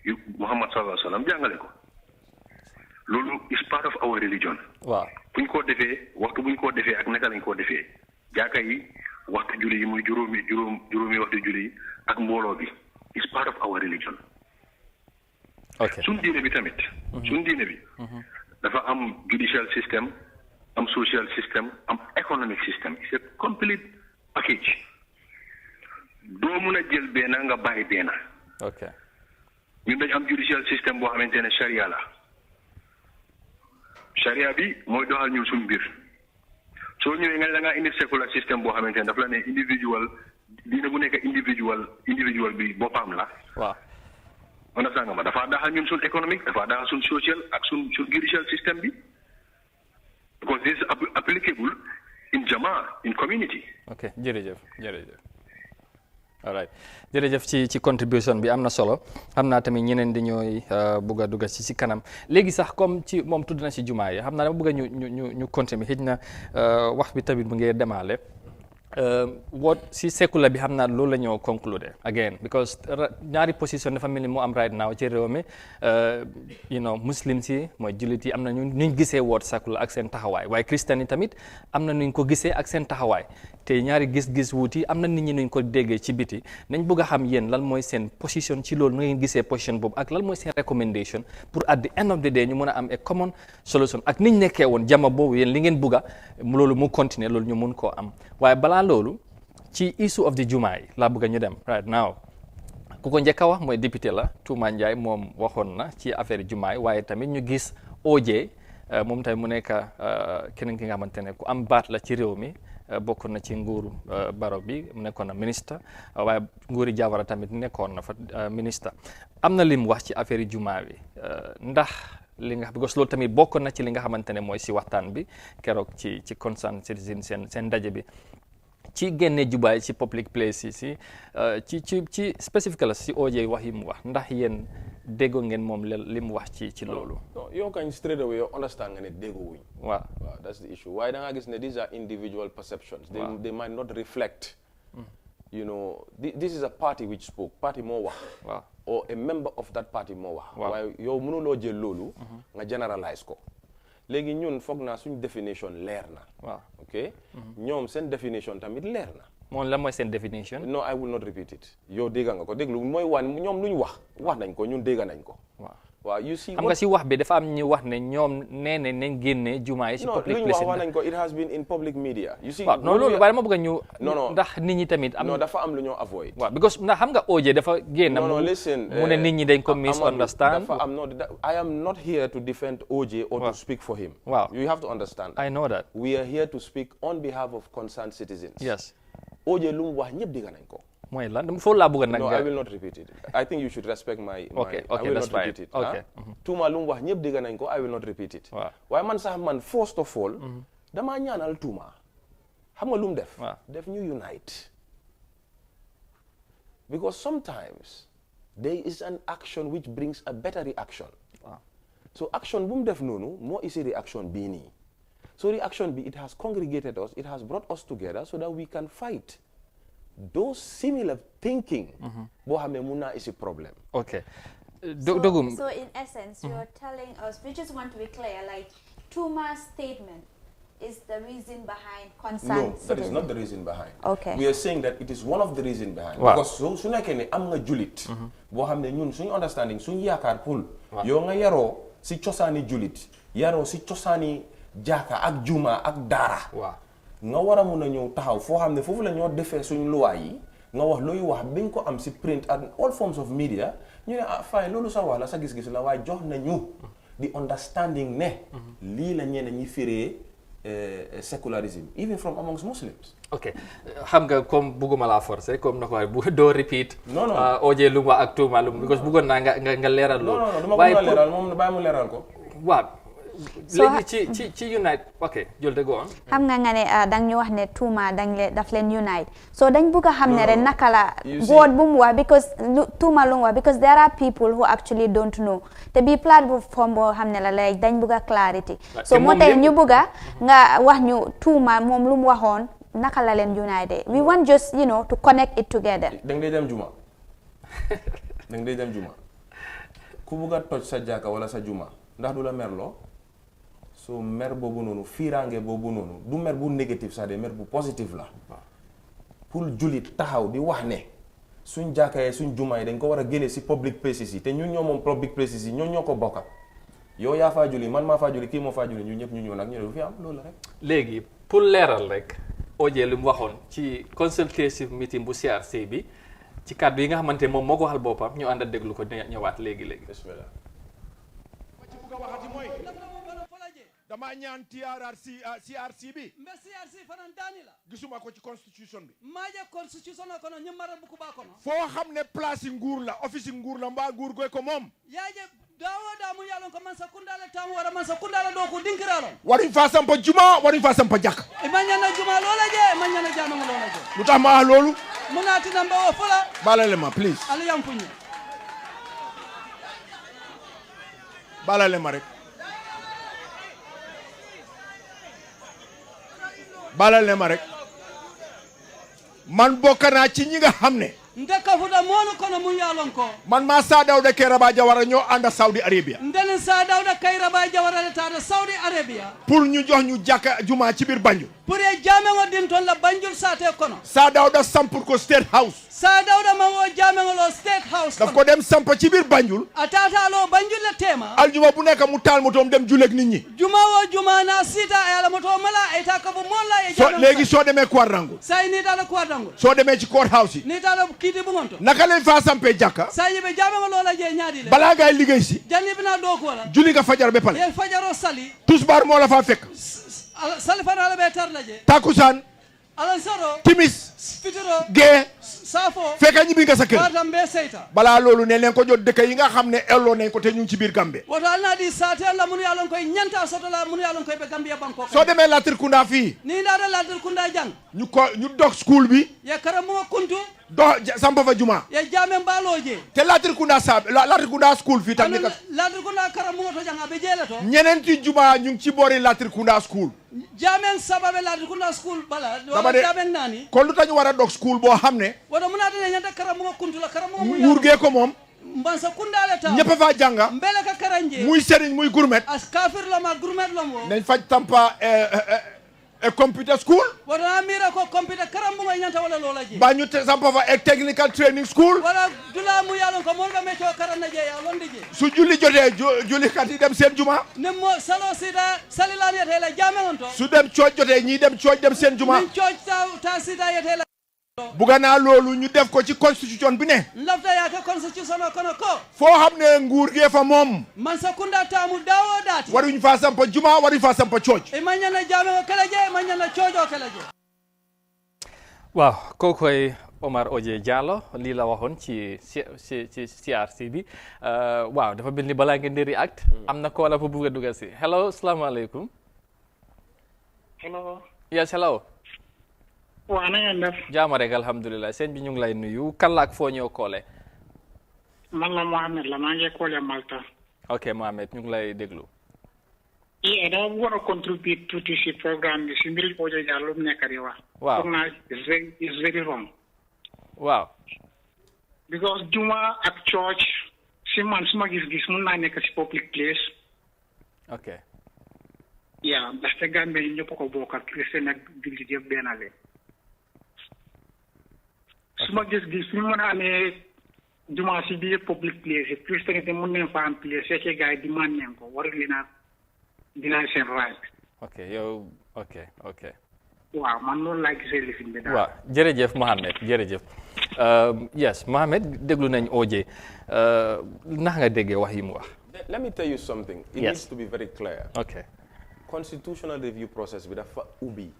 yu muhammad sallallahu alayhi wa sallam jàngale ko loolu is part of our religion. waaw buñ ko defee waxtu buñ ko defee ak naka lañ ko defee jaaka yi waxtu julli yi muy juróomi waxtu julli yi ak mbooloo bi is part of our religion. ok suñ diine bi tamit. suñ diine bi. dafa am judicial system am social system am economic system it's a complete package. doo mun a jël benn nga bàyyi benn. ok ñun dañ am judicial system boo xamante ne charia la. charia bi mooy doxal ñun suñu mbir soo ñëwee nga la ngaa indi secular system boo xamante ne daf la ne individual diine bu nekk individual bi boppam la. waaw. understand nga ma dafa daxal ñun suñu économique dafa daxal suñu social ak suñu judicial system bi because this is applicable in Jama, in community. Okay, jërëjëf. All right, jërëjëf ci contribution bi am na solo xam naa tamit ñeneen di ñooy bugg a dugg ci kanam léegi sax comme ci moom tudd na ci jumaa yi xam naa dama bëgg ñu continuer xëj na wax bi tamit mu ngi demaale si secular bi xam naa loolu la ñoo conclude again because ñaari position dafa mel ni mu am right now ci réew mi muslim si mooy jullit yi am na nuñ gisee woot secular ak seen taxawaay waaye christian yi tamit am na nuñ ko gisee ak seen taxawaay te ñaari gis-gis wuuti am na nit ñi nuñ ko déggee ci biti nañ bëgg a xam yéen lan mooy seen position ci loolu nu ngeen gisee position boobu ak lan mooy seen recommendation pour at the end of the day ñu mën a am a common solution ak niñ nekkee woon jama boobu yéen li ngeen bëgg a loolu mu continuer loolu ñu mun koo am waaye balaa loolu ci issue of the jumaa yi laa bëgg ñu dem right now ku ko njëkk a wax mooy député la Touma Njie moom waxoon na ci affaire jumaa yi waaye tamit ñu gis OJ moom tamit mu nekk keneen ki nga xamante ne ku am baat la ci réew mi bokk na ci nguuru Barrow bi mu nekkoon na ministre waaye nguuri Jawara tamit nekkoon na fa ministre am na lim wax ci affaire jumaa bi ndax li nga because loolu tamit bokk na ci li nga xamante ne mooy si waxtaan bi keroog ci concerned citizen seen ndaje bi ci génne jubaay ci public place yi ci spécifique la si OJ wax yi mu wax ndax yéen déggoo ngeen moom li mu wax ci loolu. yow kañ straight away yow understand nga ne déggoo wuñ. waaw that's the issue waaye da nga gis ne these are individual perceptions. they might not reflect. This is a party which spoke party moo wax. waaw or a member of that party moo wax. waaye yow mënuloo jël loolu. nga generalize ko. léegi ñun foog naa suñ definition leer na. waaw ok ñoom seen definition tamit leer na. moom lan mooy seen definition. no I will not repeat it. yow dégg nga ko déglu mooy ñoom lu ñu wax nañ ko ñun dégg nañ ko. waaw you see. xam nga si wax bi dafa am ñu wax ne ñoom nee nañ génne jumaa yi si public place. wax nañ ko it has been in public media. you see waaw non loolu waaye dama bëgg ñu. non ndax nit ñi tamit am. non dafa am lu ñoo avoid. waaw because ndax xam nga OJ dafa génn. listen mu ne nit ñi dañ ko misunderstand. dafa am I am not here to defend OJ or to speak for him. waaw you have to understand. I know that. we are here to speak on behalf of concerned citizens. yes. OJ lu mu wax ñëpp dégg nañ ko. mooy lan foofu laa bëgg nag. no I will not repeat it. I think you should respect my. okay I will not repeat it. okay. Touma lu mu wax ñëpp dégg nañ ko I will not repeat it. waaw waaye man sax man first of all. damaa ñaanal Touma. xam nga lu mu def. def ñu unite. because sometimes there is an action which brings a better reaction. so action bu mu def noonu moo isi reaction bii nii. so reaction bi it has congregated us, it has brought us together so that we can fight those similar thinking. boo xam ne mun naa isi problem. okay. So in essence, you're telling us, we just want to be clear, like Touma's statement is the reason behind concerned citizens. No, that is not the reason behind. Okay. We are saying that it is one of the reasons behind. Wow. Because su nekkee ne am nga julit. boo xam ne ñun suñu understanding suñu yaakaar pour. yow nga yaroo si cosaani julit. yaroo si cosaani jaaka ak juma ak daara. waaw nga war a mun a ñëw taxaw foo xam ne foofu la ñoo defee suñu loi yi. nga wax looy wax bi nga ko am si print and all forms of media ñu ne fine loolu sa wax la sa gis-gis la waaye jox nañu the understanding ne lii la ñeneen ñi firee secularism even from amongst Muslims. ok xam nga comme bugguma laa forcer comme na ko waaye bu doo repeat. non OJ lu mu wax ak Touma lu mu because bëggoon naa nga leeral loolu. non duma bëgg a leeral moom bàyyi mu leeral ko. waaw. léegi ci unite ok jël de go on. xam nga ne dang ñu wax ne Touma daf leen unite so dañ bëgg a xam ne rek naka la word bu mu wax because Touma lu mu wax because there are people who actually don't know te bi platform boo xam ne la like dañ bëgg a clarity so moo tax ñu bëgg a nga wax ñu Touma moom lu mu waxoon naka la leen unite we want just to connect it together. dang day dem juma ku bëgg a toj sa jàkka wala sa juma ndax du la merloo. so mer boobu noonu fiiraange boobu noonu du mer bu négatif sax de mer bu positif la pour jullit taxaw di wax ne suñ jàkkaayee suñ jumaa yi dañ ko war a génne si public places yi te ñun ñoo moom public places yi ñoo ko bokka yow yaa faa julli man maa faa julli kii moo faa julli ñun ñëpp ñu ñëw nag ñu ne du fi am loolu rek. léegi pour leeral rek OJ li mu waxoon ci consultative meeting bu CRC bi ci kàddu yi nga xamante moom moo ko waxal boppam ñu ànd a déglu ko ñëwaat léegi. bismillah. dama ñaan CRC bi mbe CRC fanan dani la gisuma ko ci constitution bi maaje constitution kono ñu mara bu ko ba kono foo xam ne place nguur la office nguur la mbaa nguur goy ko moom yaaje dawo da mu yalon ko man sa kundala tamu wara man sa kundala do ko dinkiralo waruñ fa samp juma waruñ fa samp jàkk imanyana juma lola je imanyana jama lola je lu tax ma wax loolu munati namba o fula balale ma please ala yampuñu balale ma rek balale ma rek man bokk naa ci ñi nga xam ne ndeka fuda monu kono mu yalon ko man maa Saa Dawda Kairaba Jawara ñoo ànd Saudi Arabia ndene Saa Dawda Kairaba Jawara le taata Saudi Arabia pour ñu jox ñu jàkka juma ci biir Banjul pour e jame ngo din ton la Banjul sate kono Saa Dawda sampur ko State House Saa Dawda ma wo jame ngo lo State House daf ko dem samp ci biir Banjul atata lo Banjul le tema aljuma bu nekk mu taal motoom dem juleeg nit ñi juma wo juma na sita e ala moto mala e ta ko molla e so jame léegi soo demee Quadrangle say ni dala ko dango soo demee ci court house yi ni dala kiti bu ngonto naka leen faa sampee jàkka say be jame ngo lo la je nyaadi le balaa ngay liggéey si janni bina do ko la julli nga fajar ba pare e fajaro sali tusbaar moo la faa fekk sali fana ala be tar la je takusaan ala soro timis fitiro gee safo fekka ñibbi nga sa kër watam be seyta balaa loolu ne leen ko jot dëkk yi nga xam ne elloo nañ ko te ñu ngi ci biir Gambie woto alna di sate la munu yalon koy nyanta soto la munu yalon koy be Gambia banko soo demee Latrikunda fii ni ndada ladul kunda jang ñu dog school bi ye karamo kuntu sampa fa juma ye jame mbaloje te Latrikunda school fii tam nekk ladul kunda karamo to jang abe jele to ñeneenti juma ñu ngi ci boori Latrikunda school jamen sababe ladul kunda school bala dama de jamen nani kon lu tax ñu war a dog school boo xam ne woto muna de nyanta karamo kuntu la karamo nguur gee ko moom mbansa kunda le ta ñëpp faa jànga mbele ka karanje muy sëriñ muy gourmet as kafir la ma gourmet la mo nañ faj tampa computer school woto amira ko computer karamo ngoy nyanta wala lola je ba ñu sampa fa technical training school wala dula mu yalon ko mon ba me to karana je ya londe je su julli jotee julli kat yi dem seen juma ne mo salo sida salilani yete la jame on to su dem cooj jotee ñii dem cooj dem seen juma min cooj ta sida yete la bugga naa loolu ñu def ko ci constitution bi ne lafta ya ka constitution o kono ko foo xam ne nguur gee fa moom man sa kunda tamu dawo dati waruñ faa sampa juma waruñ faa sampa cooj e manyana jame o kala je e manyana coojo kala je waaw kookoy Omar Oje Jallow lii la waxoon ci CRC bi waaw dafa mel ni balaa ngeen di react am na ko wala fu bugg a dugal si hello salaamaaleykum hello yes hello waa na ngeen def jaama rek alhamdulilah sëñ bi ñu ngi lay nuyu kan la ak foo ñëw koole man la Mohamed la maa ngi koole Malta ok Mohamed ñu ngi lay déglu dama bëggoon a contribute tuuti si programme bi si mbiri Oje Jallow mu nekk di wax waaw foog naa is very wrong waaw because juma ak church si man suma gis-gis mun naa nekk si public place ok yaa ndaxte Gambie yi ñëpp ko bokk ak christian ak jullit yëpp benn leen suma gis-gis ñu mën a amee juma si biir public place yi christianité mun nañ fa am place fekkee gars yi demande nañ ko waru leen a dinañ seen right ok yow ok waaw man loolu laa gisee lifin bi daal waaw jërëjëf Mohamed jërëjëf yes Mohamed déglu nañ Oje ndax nga déggee wax yi mu wax Let me tell you something. It needs to be very clear. ok Constitutional review process bi dafa ubbi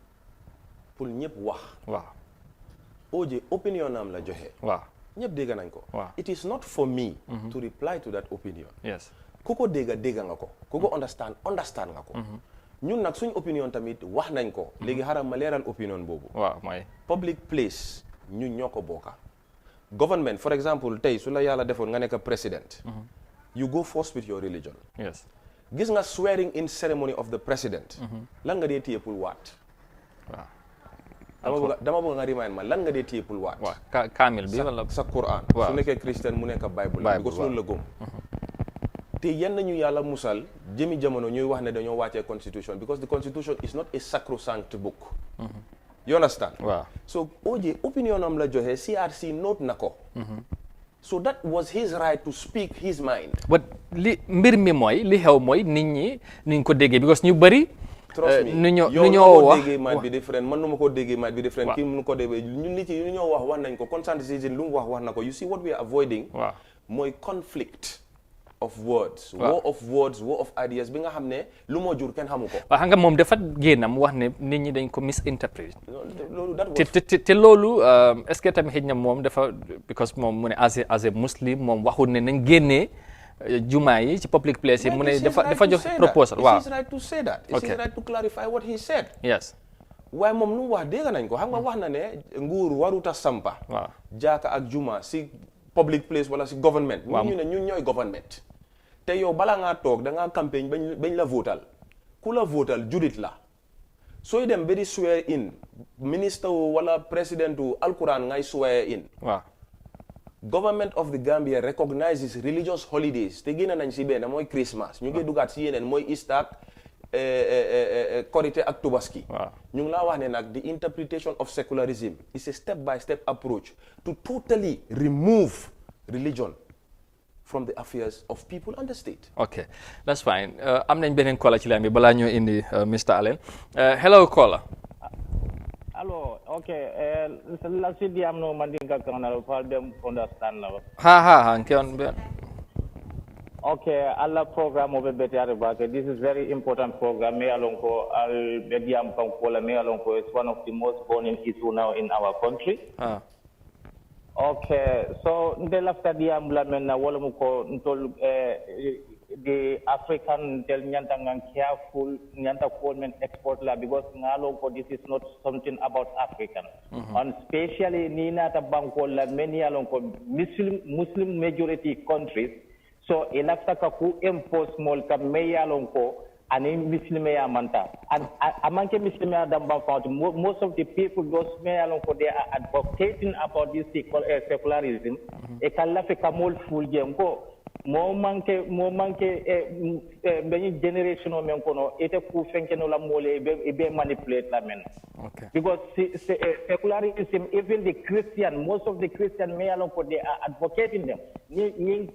pour ñëpp wax. waaw Oje opinion am la joxe. waaw ñëpp dégg nañ ko. waaw It is not for me to reply to that opinion. yes ku ko dégg nga ko. ku ko understand nga ko. ñun nag suñ opinion tamit wax nañ ko. léegi xaaral ma leeral opinion boobu. waaw mooy public place ñun ñoo ko bokka. government for example tey su la yàlla defoon nga nekk president. you go first with your religion. yes gis nga swearing in ceremony of the president. lan nga dee téye pour waat. waaw dama bëgg nga remind ma lan nga dee téye pour waat. waaw kaamil bi wala sa Quran. waaw su nekkee christian mu nekk bible because loolu la gëm. te yenn ñu yàlla musal jëmi jamono ñuy wax ne dañoo wàccee constitution because the constitution is not a sacrosanct book. you understand. waaw so Oje opinion am la joxe CRC note na ko. so that was his right to speak his mind. but li mbir mi mooy li xew mooy nit ñi niñ ko déggee because ñu bëri. trust me nu ñoo wax déggee might be different man nu ma ko déggee might be different kii mu ko déggee ñun nit yi ñu ñoo wax nañ ko constant citizen lu mu wax na ko you see what we are avoiding. waaw mooy conflict of words. war of words war of ideas bi nga xam ne lu moo jur kenn xamu ko. waaw xam nga moom dafa génnam wax ne nit ñi dañ ko misinterpret. loolu te loolu est-ce que tamit xëy na moom dafa because moom mu ne as a muslim moom waxul ne nañ génnee juma yi ci public place yi mu ne dafa jox proposal waaw it is right to say that it is right to clarify what he said. Yes. waaye moom lu mu wax dégg nañ ko xam nga wax na ne nguur waruta sampa jaaka ak juma si public place wala si government ñu ne ñun ñooy government te yow bala ngaa toog da ngaa campagne bañ la votal ku la votal julit la sooy dem ba di swear in ministre wala président alquran ngay swear in government of the Gambia recognizes religious holidays te génn nañ si benn mooy Christmas ñu ngi dugaat si yeneen mooy Easter Korite ak Tobaski ñu ngi laa wax ne nag the interpretation of secularism is a step-by-step approach to totally remove religion from the affairs of people and the state. Okay, that's fine. Am nañ beneen caller ci line bi balaa ñoo indi Mr. Allen. Hello caller. Hello, okay. La sidi am no mandinga kanal fal dem understand la. Ha nke on be. Okay, Allah program over better back. This is very important program. Me along ko al medium kan ko la me along ko is one of the most burning issue now in our country. Okay, so the last diam la men na wala mo ko ntol the African tel nyanta ngang careful nyanta ko men export la because ngalo ko this is not something about African. And especially ni na ta banko la many along ko Muslim majority countries. So elafta ka ku impose mol ka meya lonko ani muslime ya manta and amanke muslime ya damba found most of the people those meya lonko they are advocating about this secularism e kala fe kamol fulje ko mo manke benyi generation o men kono ete ku fenkeno la mole be manipulate la men. Okay. Because secularism, even the Christian, most of the Christian may they are advocating them.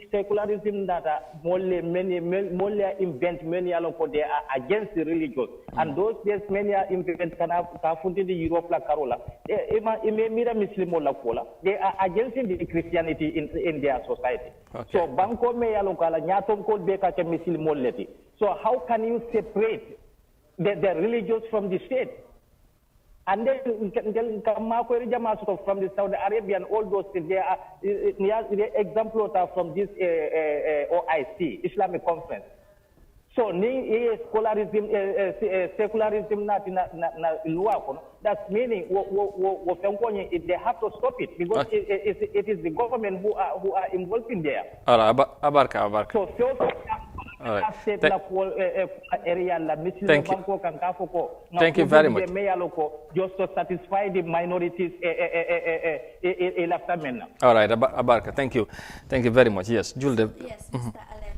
Secularism that many invent many they are against the religious. And those days many are invent can have the Europe la Carola. They are against the Christianity in their society. Okay. So Banco may alokala nyatom ko beka ke misil molleti. So how can you separate the religious from the state? And then from the Saudi Arabia and all those things, they are the example from this OIC, Islamic Conference. So, secularism, that's meaning they have to stop it because it is the government who are involved in there. Abarka. So, Thank you very much. Just to satisfy the minorities. All right, Abarka, thank you very much. Yes, Julde. Yes, Mr. Allen,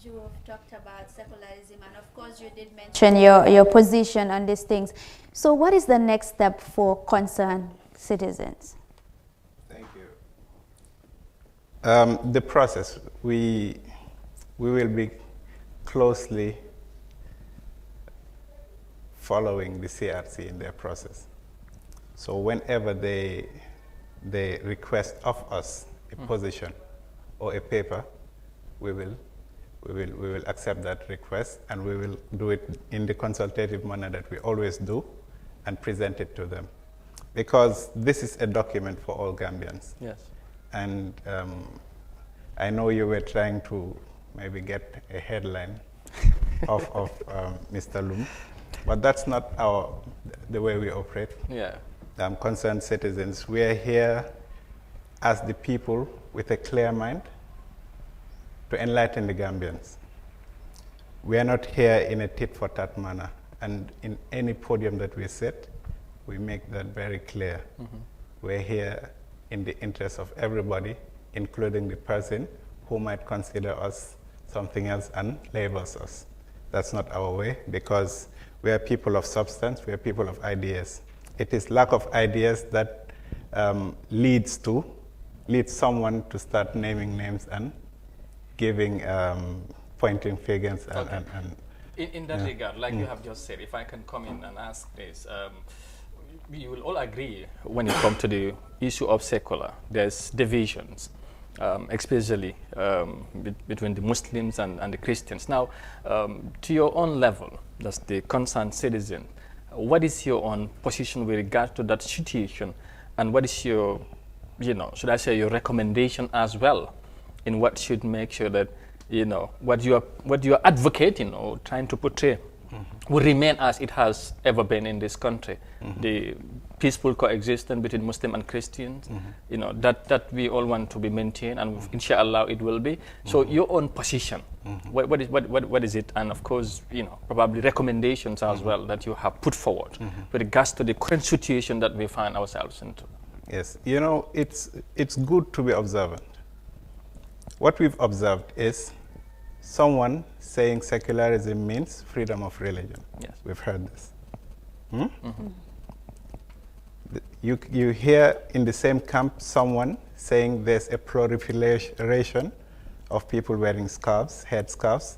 you have talked about secularism, and of course you did mention your position on these things. So what is the next step for concerned citizens? Thank you. The process, we will be closely following the CRC in their process. So whenever they request of us a position or a paper, we will accept that request, and we will do it in the consultative manner that we always do and present it to them. Because this is a document for all Gambians. Yes. And I know you were trying to maybe get a headline of Mr. Loom, but that's not the way we operate. Yeah. Concerned citizens, we are here as the people with a clear mind to enlighten the Gambians. We are not here in a tit-for-tat manner, and in any podium that we sit, we make that very clear. We're here in the interest of everybody, including the person who might consider us something else and labels us. That's not our way, because we are people of substance, we are people of ideas. It is lack of ideas that leads someone to start naming names and giving, pointing fingers. Okay. In that regard, like you have just said, if I can come in and ask this, you will all agree when it comes to the issue of secular, there's divisions, especially between the Muslims and the Christians. Now, to your own level, that's the concerned citizen, what is your own position with regard to that situation, and what is your, should I say, your recommendation as well in what should make sure that what you are advocating or trying to portray will remain as it has ever been in this country. The peaceful coexistence between Muslim and Christians, that we all want to be maintained, and inshallah it will be. So your own position, what is it? And of course, probably recommendations as well that you have put forward with regards to the current situation that we find ourselves into. Yes, it's good to be observant. What we've observed is someone saying secularism means freedom of religion. Yes. We've heard this. You hear in the same camp someone saying there's a proliferation of people wearing scarves, headscarves,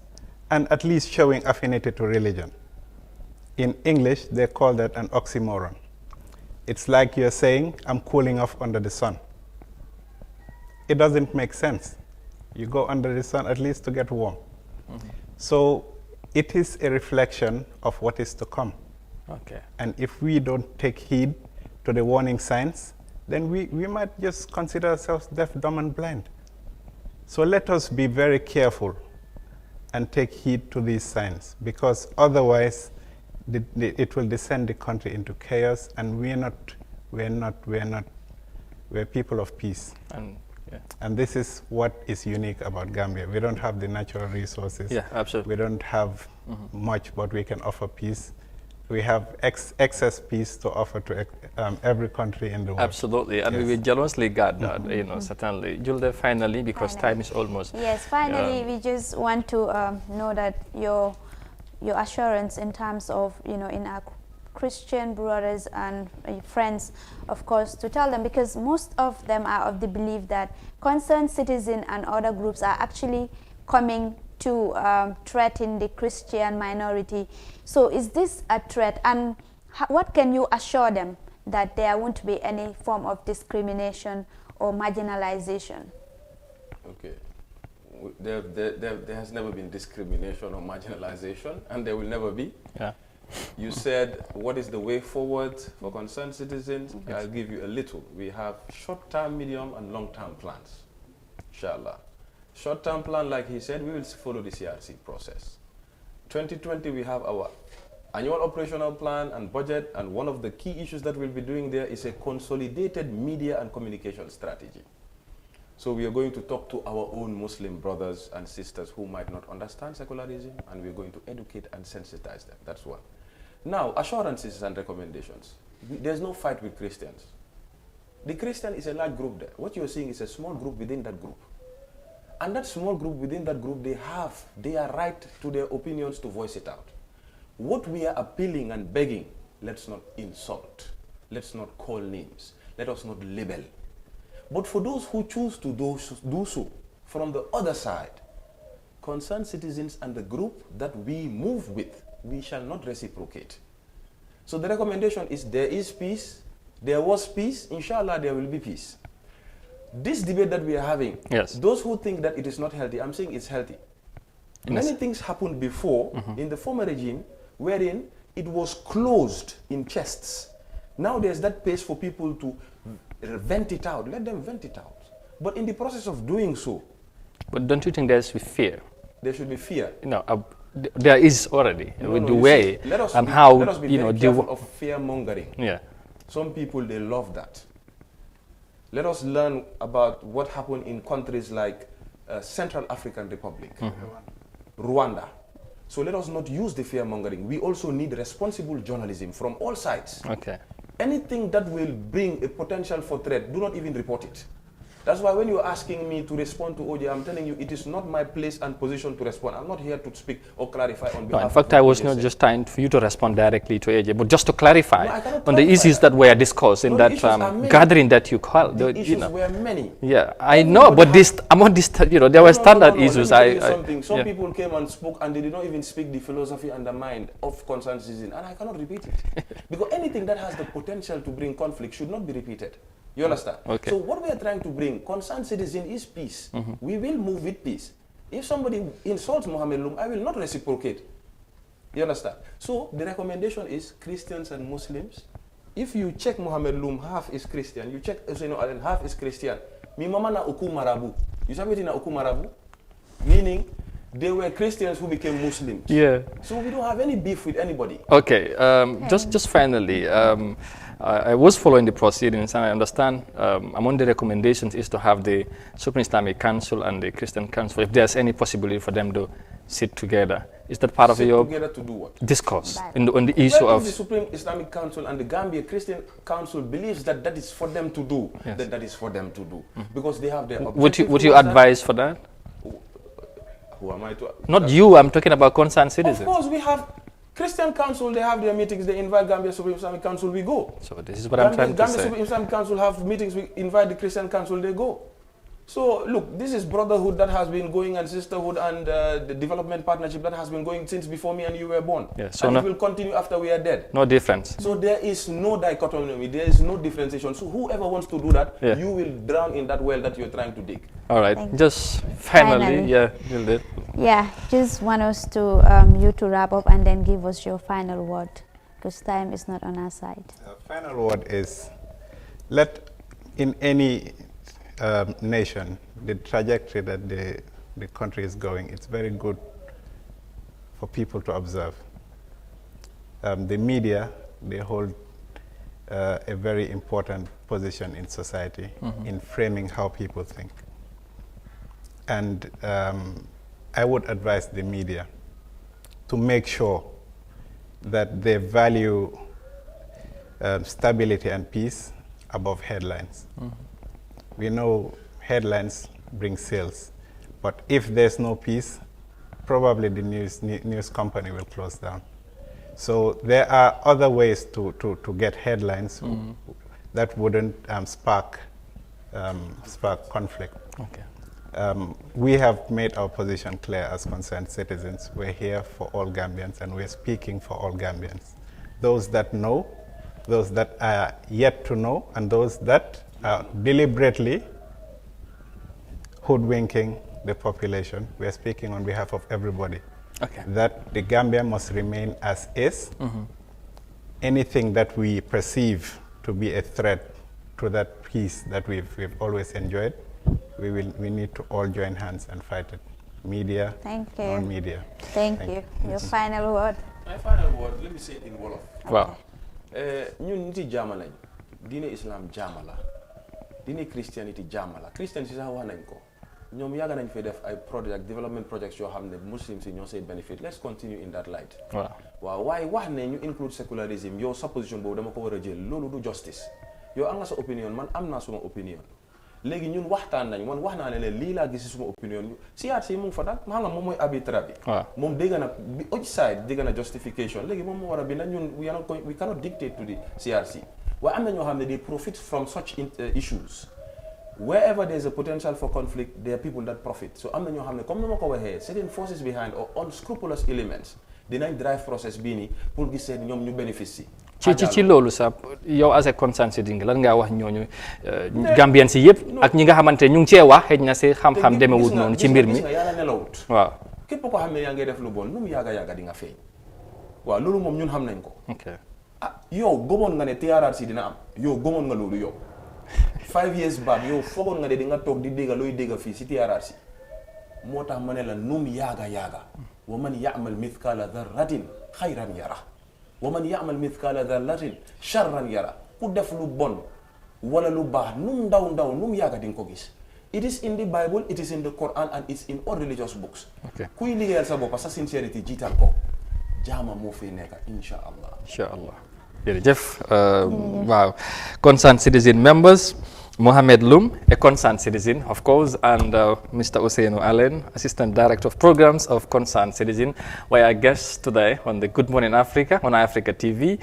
and at least showing affinity to religion. In English, they call that an oxymoron. It's like you're saying, I'm cooling off under the sun. It doesn't make sense. You go under the sun at least to get warm. So it is a reflection of what is to come. Okay. And if we don't take heed to the warning signs, then we might just consider ourselves deaf, dumb, and blind. So let us be very careful and take heed to these signs, because otherwise it will descend the country into chaos, and we're people of peace. And this is what is unique about Gambia. We don't have the natural resources. Yeah, absolutely. We don't have much, but we can offer peace. We have excess peace to offer to every country in the world. Absolutely, and we will jealously guard that, certainly. Julde, finally, because time is almost... Yes, finally, we just want to know that your assurance in terms of, in our Christian brothers and friends, of course, to tell them, because most of them are of the belief that concerned citizens and other groups are actually coming to threaten the Christian minority. So is this a threat, and what can you assure them that there won't be any form of discrimination or marginalization? Okay. There has never been discrimination or marginalization, and there will never be. Yeah. You said, what is the way forward for concerned citizens? Yes. I'll give you a little. We have short-term, medium, and long-term plans, inshallah. Short-term plan, like he said, we will follow the CRC process. 2020, we have our annual operational plan and budget, and one of the key issues that we'll be doing there is a consolidated media and communication strategy. So we are going to talk to our own Muslim brothers and sisters who might not understand secularism, and we're going to educate and sensitize them. That's one. Now, assurances and recommendations. There's no fight with Christians. The Christian is a large group there. What you're seeing is a small group within that group. And that small group within that group, they are right to their opinions to voice it out. What we are appealing and begging, let's not insult. Let's not call names. Let us not label. But for those who choose to do so from the other side, concerned citizens and the group that we move with, we shall not reciprocate. So the recommendation is, there is peace, there was peace, inshallah there will be peace. This debate that we are having, yes, those who think that it is not healthy, I'm saying it's healthy. Yes. Many things happened before in the former regime wherein it was closed in chests. Now there's that space for people to vent it out. Let them vent it out. But in the process of doing so... But don't you think there's fear? There should be fear. There is already, with the way and how, let us be very careful of fear-mongering. Yeah. Some people, they love that. Let us learn about what happened in countries like Central African Republic, Rwanda. So let us not use the fear-mongering. We also need responsible journalism from all sides. Okay. Anything that will bring a potential for threat, do not even report it. That's why when you're asking me to respond to OJ, I'm telling you it is not my place and position to respond. I'm not here to speak or clarify on behalf of... In fact, I was not just trying for you to respond directly to AJ, but just to clarify on the issues that were discussed in that gathering that you called. The issues were many. Yeah, I know, but among this, there were standard issues. Some people came and spoke and they did not even speak the philosophy and the mind of concerned citizens, and I cannot repeat it. Because anything that has the potential to bring conflict should not be repeated. You understand? Okay. So what we are trying to bring, concerned citizen, is peace. We will move with peace. If somebody insults Mohammed Lum, I will not reciprocate. You understand? So the recommendation is Christians and Muslims. If you check Mohammed Lum, half is Christian. You check Usaino Allen, half is Christian. Mi mama na uku marabu. You sabi na uku marabu? Meaning, They were Christians who became Muslims. Yeah. So we don't have any beef with anybody. Okay. Just finally, I was following the proceedings, and I understand among the recommendations is to have the Supreme Islamic Council and the Christian Council, if there's any possibility for them to sit together. Is that part of your together to do what? Discourse on the issue of the Supreme Islamic Council and the Gambia Christian Council believes that that is for them to do, that is for them to do, because they have their objective. Would you advise for that? Who am I to? Not you. I'm talking about concerned citizens. Of course, we have Christian Council. They have their meetings. They invite Gambia Supreme Islamic Council. We go. So this is what I'm trying to Gambia say. Supreme Islamic Council have meetings. We invite the Christian Council. They go. So look, this is brotherhood that has been going, and sisterhood, and the development partnership that has been going since before me and you were born. Yeah, so and it will continue after we are dead. No difference. So there is no dichotomy. There is no differentiation. So whoever wants to do that, you will drown in that well that you're trying to dig. All right. Just finally, just want us to you to wrap up and then give us your final word, because time is not on our side. Final word is, let in any nation, the trajectory that the country is going, it's very good for people to observe. The media, they hold a very important position in society in framing how people think. And I would advise the media to make sure that they value stability and peace above headlines. We know headlines bring sales, but if there's no peace, probably the news company will close down. So there are other ways to get headlines that wouldn't spark conflict. Okay. We have made our position clear as concerned citizens. We're here for all Gambians, and we're speaking for all Gambians. Those that know, those that are yet to know, and those that are deliberately hoodwinking the population. We are speaking on behalf of everybody. Okay. That the Gambia must remain as is. Anything that we perceive to be a threat to that peace that we've always enjoyed, we need to all join hands and fight it. Media, non-media. Thank you. Your final word. My final word, let me say it in Wolof. Wow. ñun niti jaama lañ diine islam jaama la diine christianity jaama la christian si sax wax nañ ko ñoom yàgg nañ fee def ay project development projects yoo xam ne muslims yi ñoo say benefit. Let's continue in that light. waaw waaye wax ne ñu include secularism yow sa position boobu dama ko war a jël loolu du justice. yow am nga sa opinion, man am naa suma opinion. léegi ñun waxtaan nañ man wax naa ne lii laa gis suma opinion CRC mu ngi fa daal ma xam nga moom mooy arbitre bi. moom dégg na bi each side dégg na justification léegi moom moo war a bind ñun we cannot dictate to the CRC. waaye am na ñoo xam ne they profit from such issues. Wherever there is a potential for conflict, there are people that profit. So am na ñoo xam ne comme ni ma ko waxee certain forces behind or unscrupulous elements dinañ drive process bii nii pour gis seen ñoom ñu bénéfice ci loolu sax yow as a concerned citizen lan ngaa wax ñooñu Gambien si yëpp ak ñi nga xamante ñu ngi cee wax xëj na si xam-xam demewut noonu ci mbir mi. gis nga yàlla nelawut. waaw képp ko xam ne yaa ngi def lu bon nu mu yàgga di nga feeñ. waaw loolu moom ñun xam nañ ko. yow gëmoon nga ne TRRC dina am yow gëmoon nga loolu yow 5 years back yow foogoon nga ne di nga toog di dégga looy dégga fii si TRRC moo tax ma ne la nu mu yàgga wa man ya'mal mithqala dharratin xayran yara wa man ya'mal mithqala dharratin sharran yara ku def lu bon wala lu baax nu mu ndaw nu mu yàgga di nga ko gis. It is in the Bible, it is in the Quran, and it's in all religious books. kuy liggéeyal sa bopp sa sincerity jiital ko jaama moo fay nekk insha allah. jërëjëf waaw concerned citizen members Mohamed Loum, a concerned citizen, of course, and Mr. Ousseynou Allen, Assistant Director of Programs of Concerned Citizen, were our guests today on the Good Morning Africa, on Africa TV.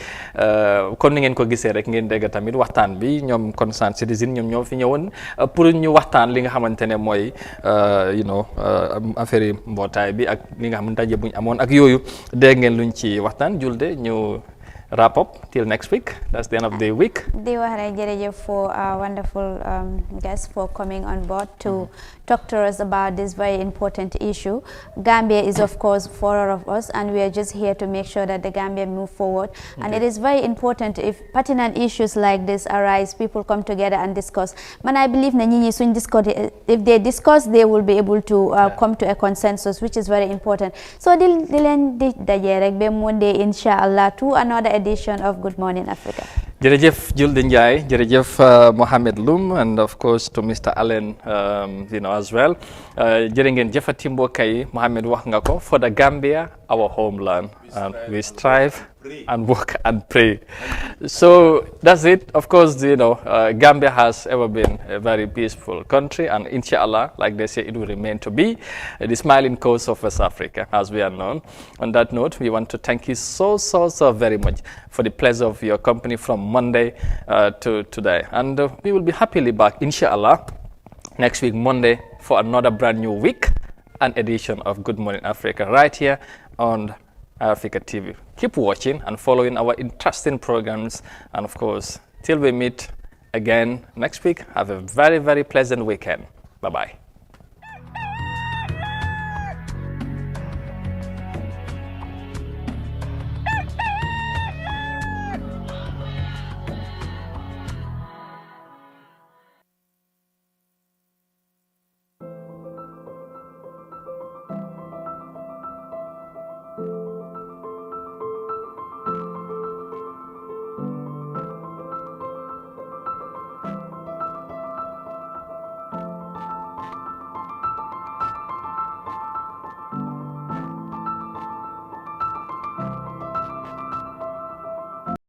Kon ni ngeen ko gisee rek ngeen dégg tamit waxtaan bi ñoom concerned citizen ñoom ñoo fi ñëwoon pour ñu waxtaan li nga xamante ne mooy affaire yi mbootaay bi ak li nga xam ndaje buñ amoon ak yooyu dégg ngeen luñ ci waxtaan julde ñu wrap up till next week. That's the end of the week. Di wax rek jërëjëf for our wonderful guest for coming on board to talk to us about this very important issue. Gambia is of course for all of us, and we are just here to make sure that the Gambia move forward. And it is very important if pertinent issues like this arise, people come together and discuss. Man, I believe na ñi suñ discuss, if they discuss, they will be able to come to a consensus, which is very important. So di leen di daje rek ba Monday inshallah to another edition of Good Morning Africa. Jërëjëf Julde Njie, jërëjëf Mohamed Loum, and of course to Mr. Allen, as well. Jërë ngeen jëfati mbokk yi, Mohamed wax nga ko, for the Gambia, our homeland. We strive and work and pray. So that's it. Of course, Gambia has ever been a very peaceful country, and inshallah, like they say, it will remain to be the smiling coast of West Africa, as we are known. On that note, we want to thank you so very much for the pleasure of your company from Monday to today. And we will be happily back, inshallah, next week, Monday, for another brand new week and edition of Good Morning Africa, right here on Africa TV. Keep watching and following our interesting programs. And of course, till we meet again next week, have a very pleasant weekend. Bye-bye.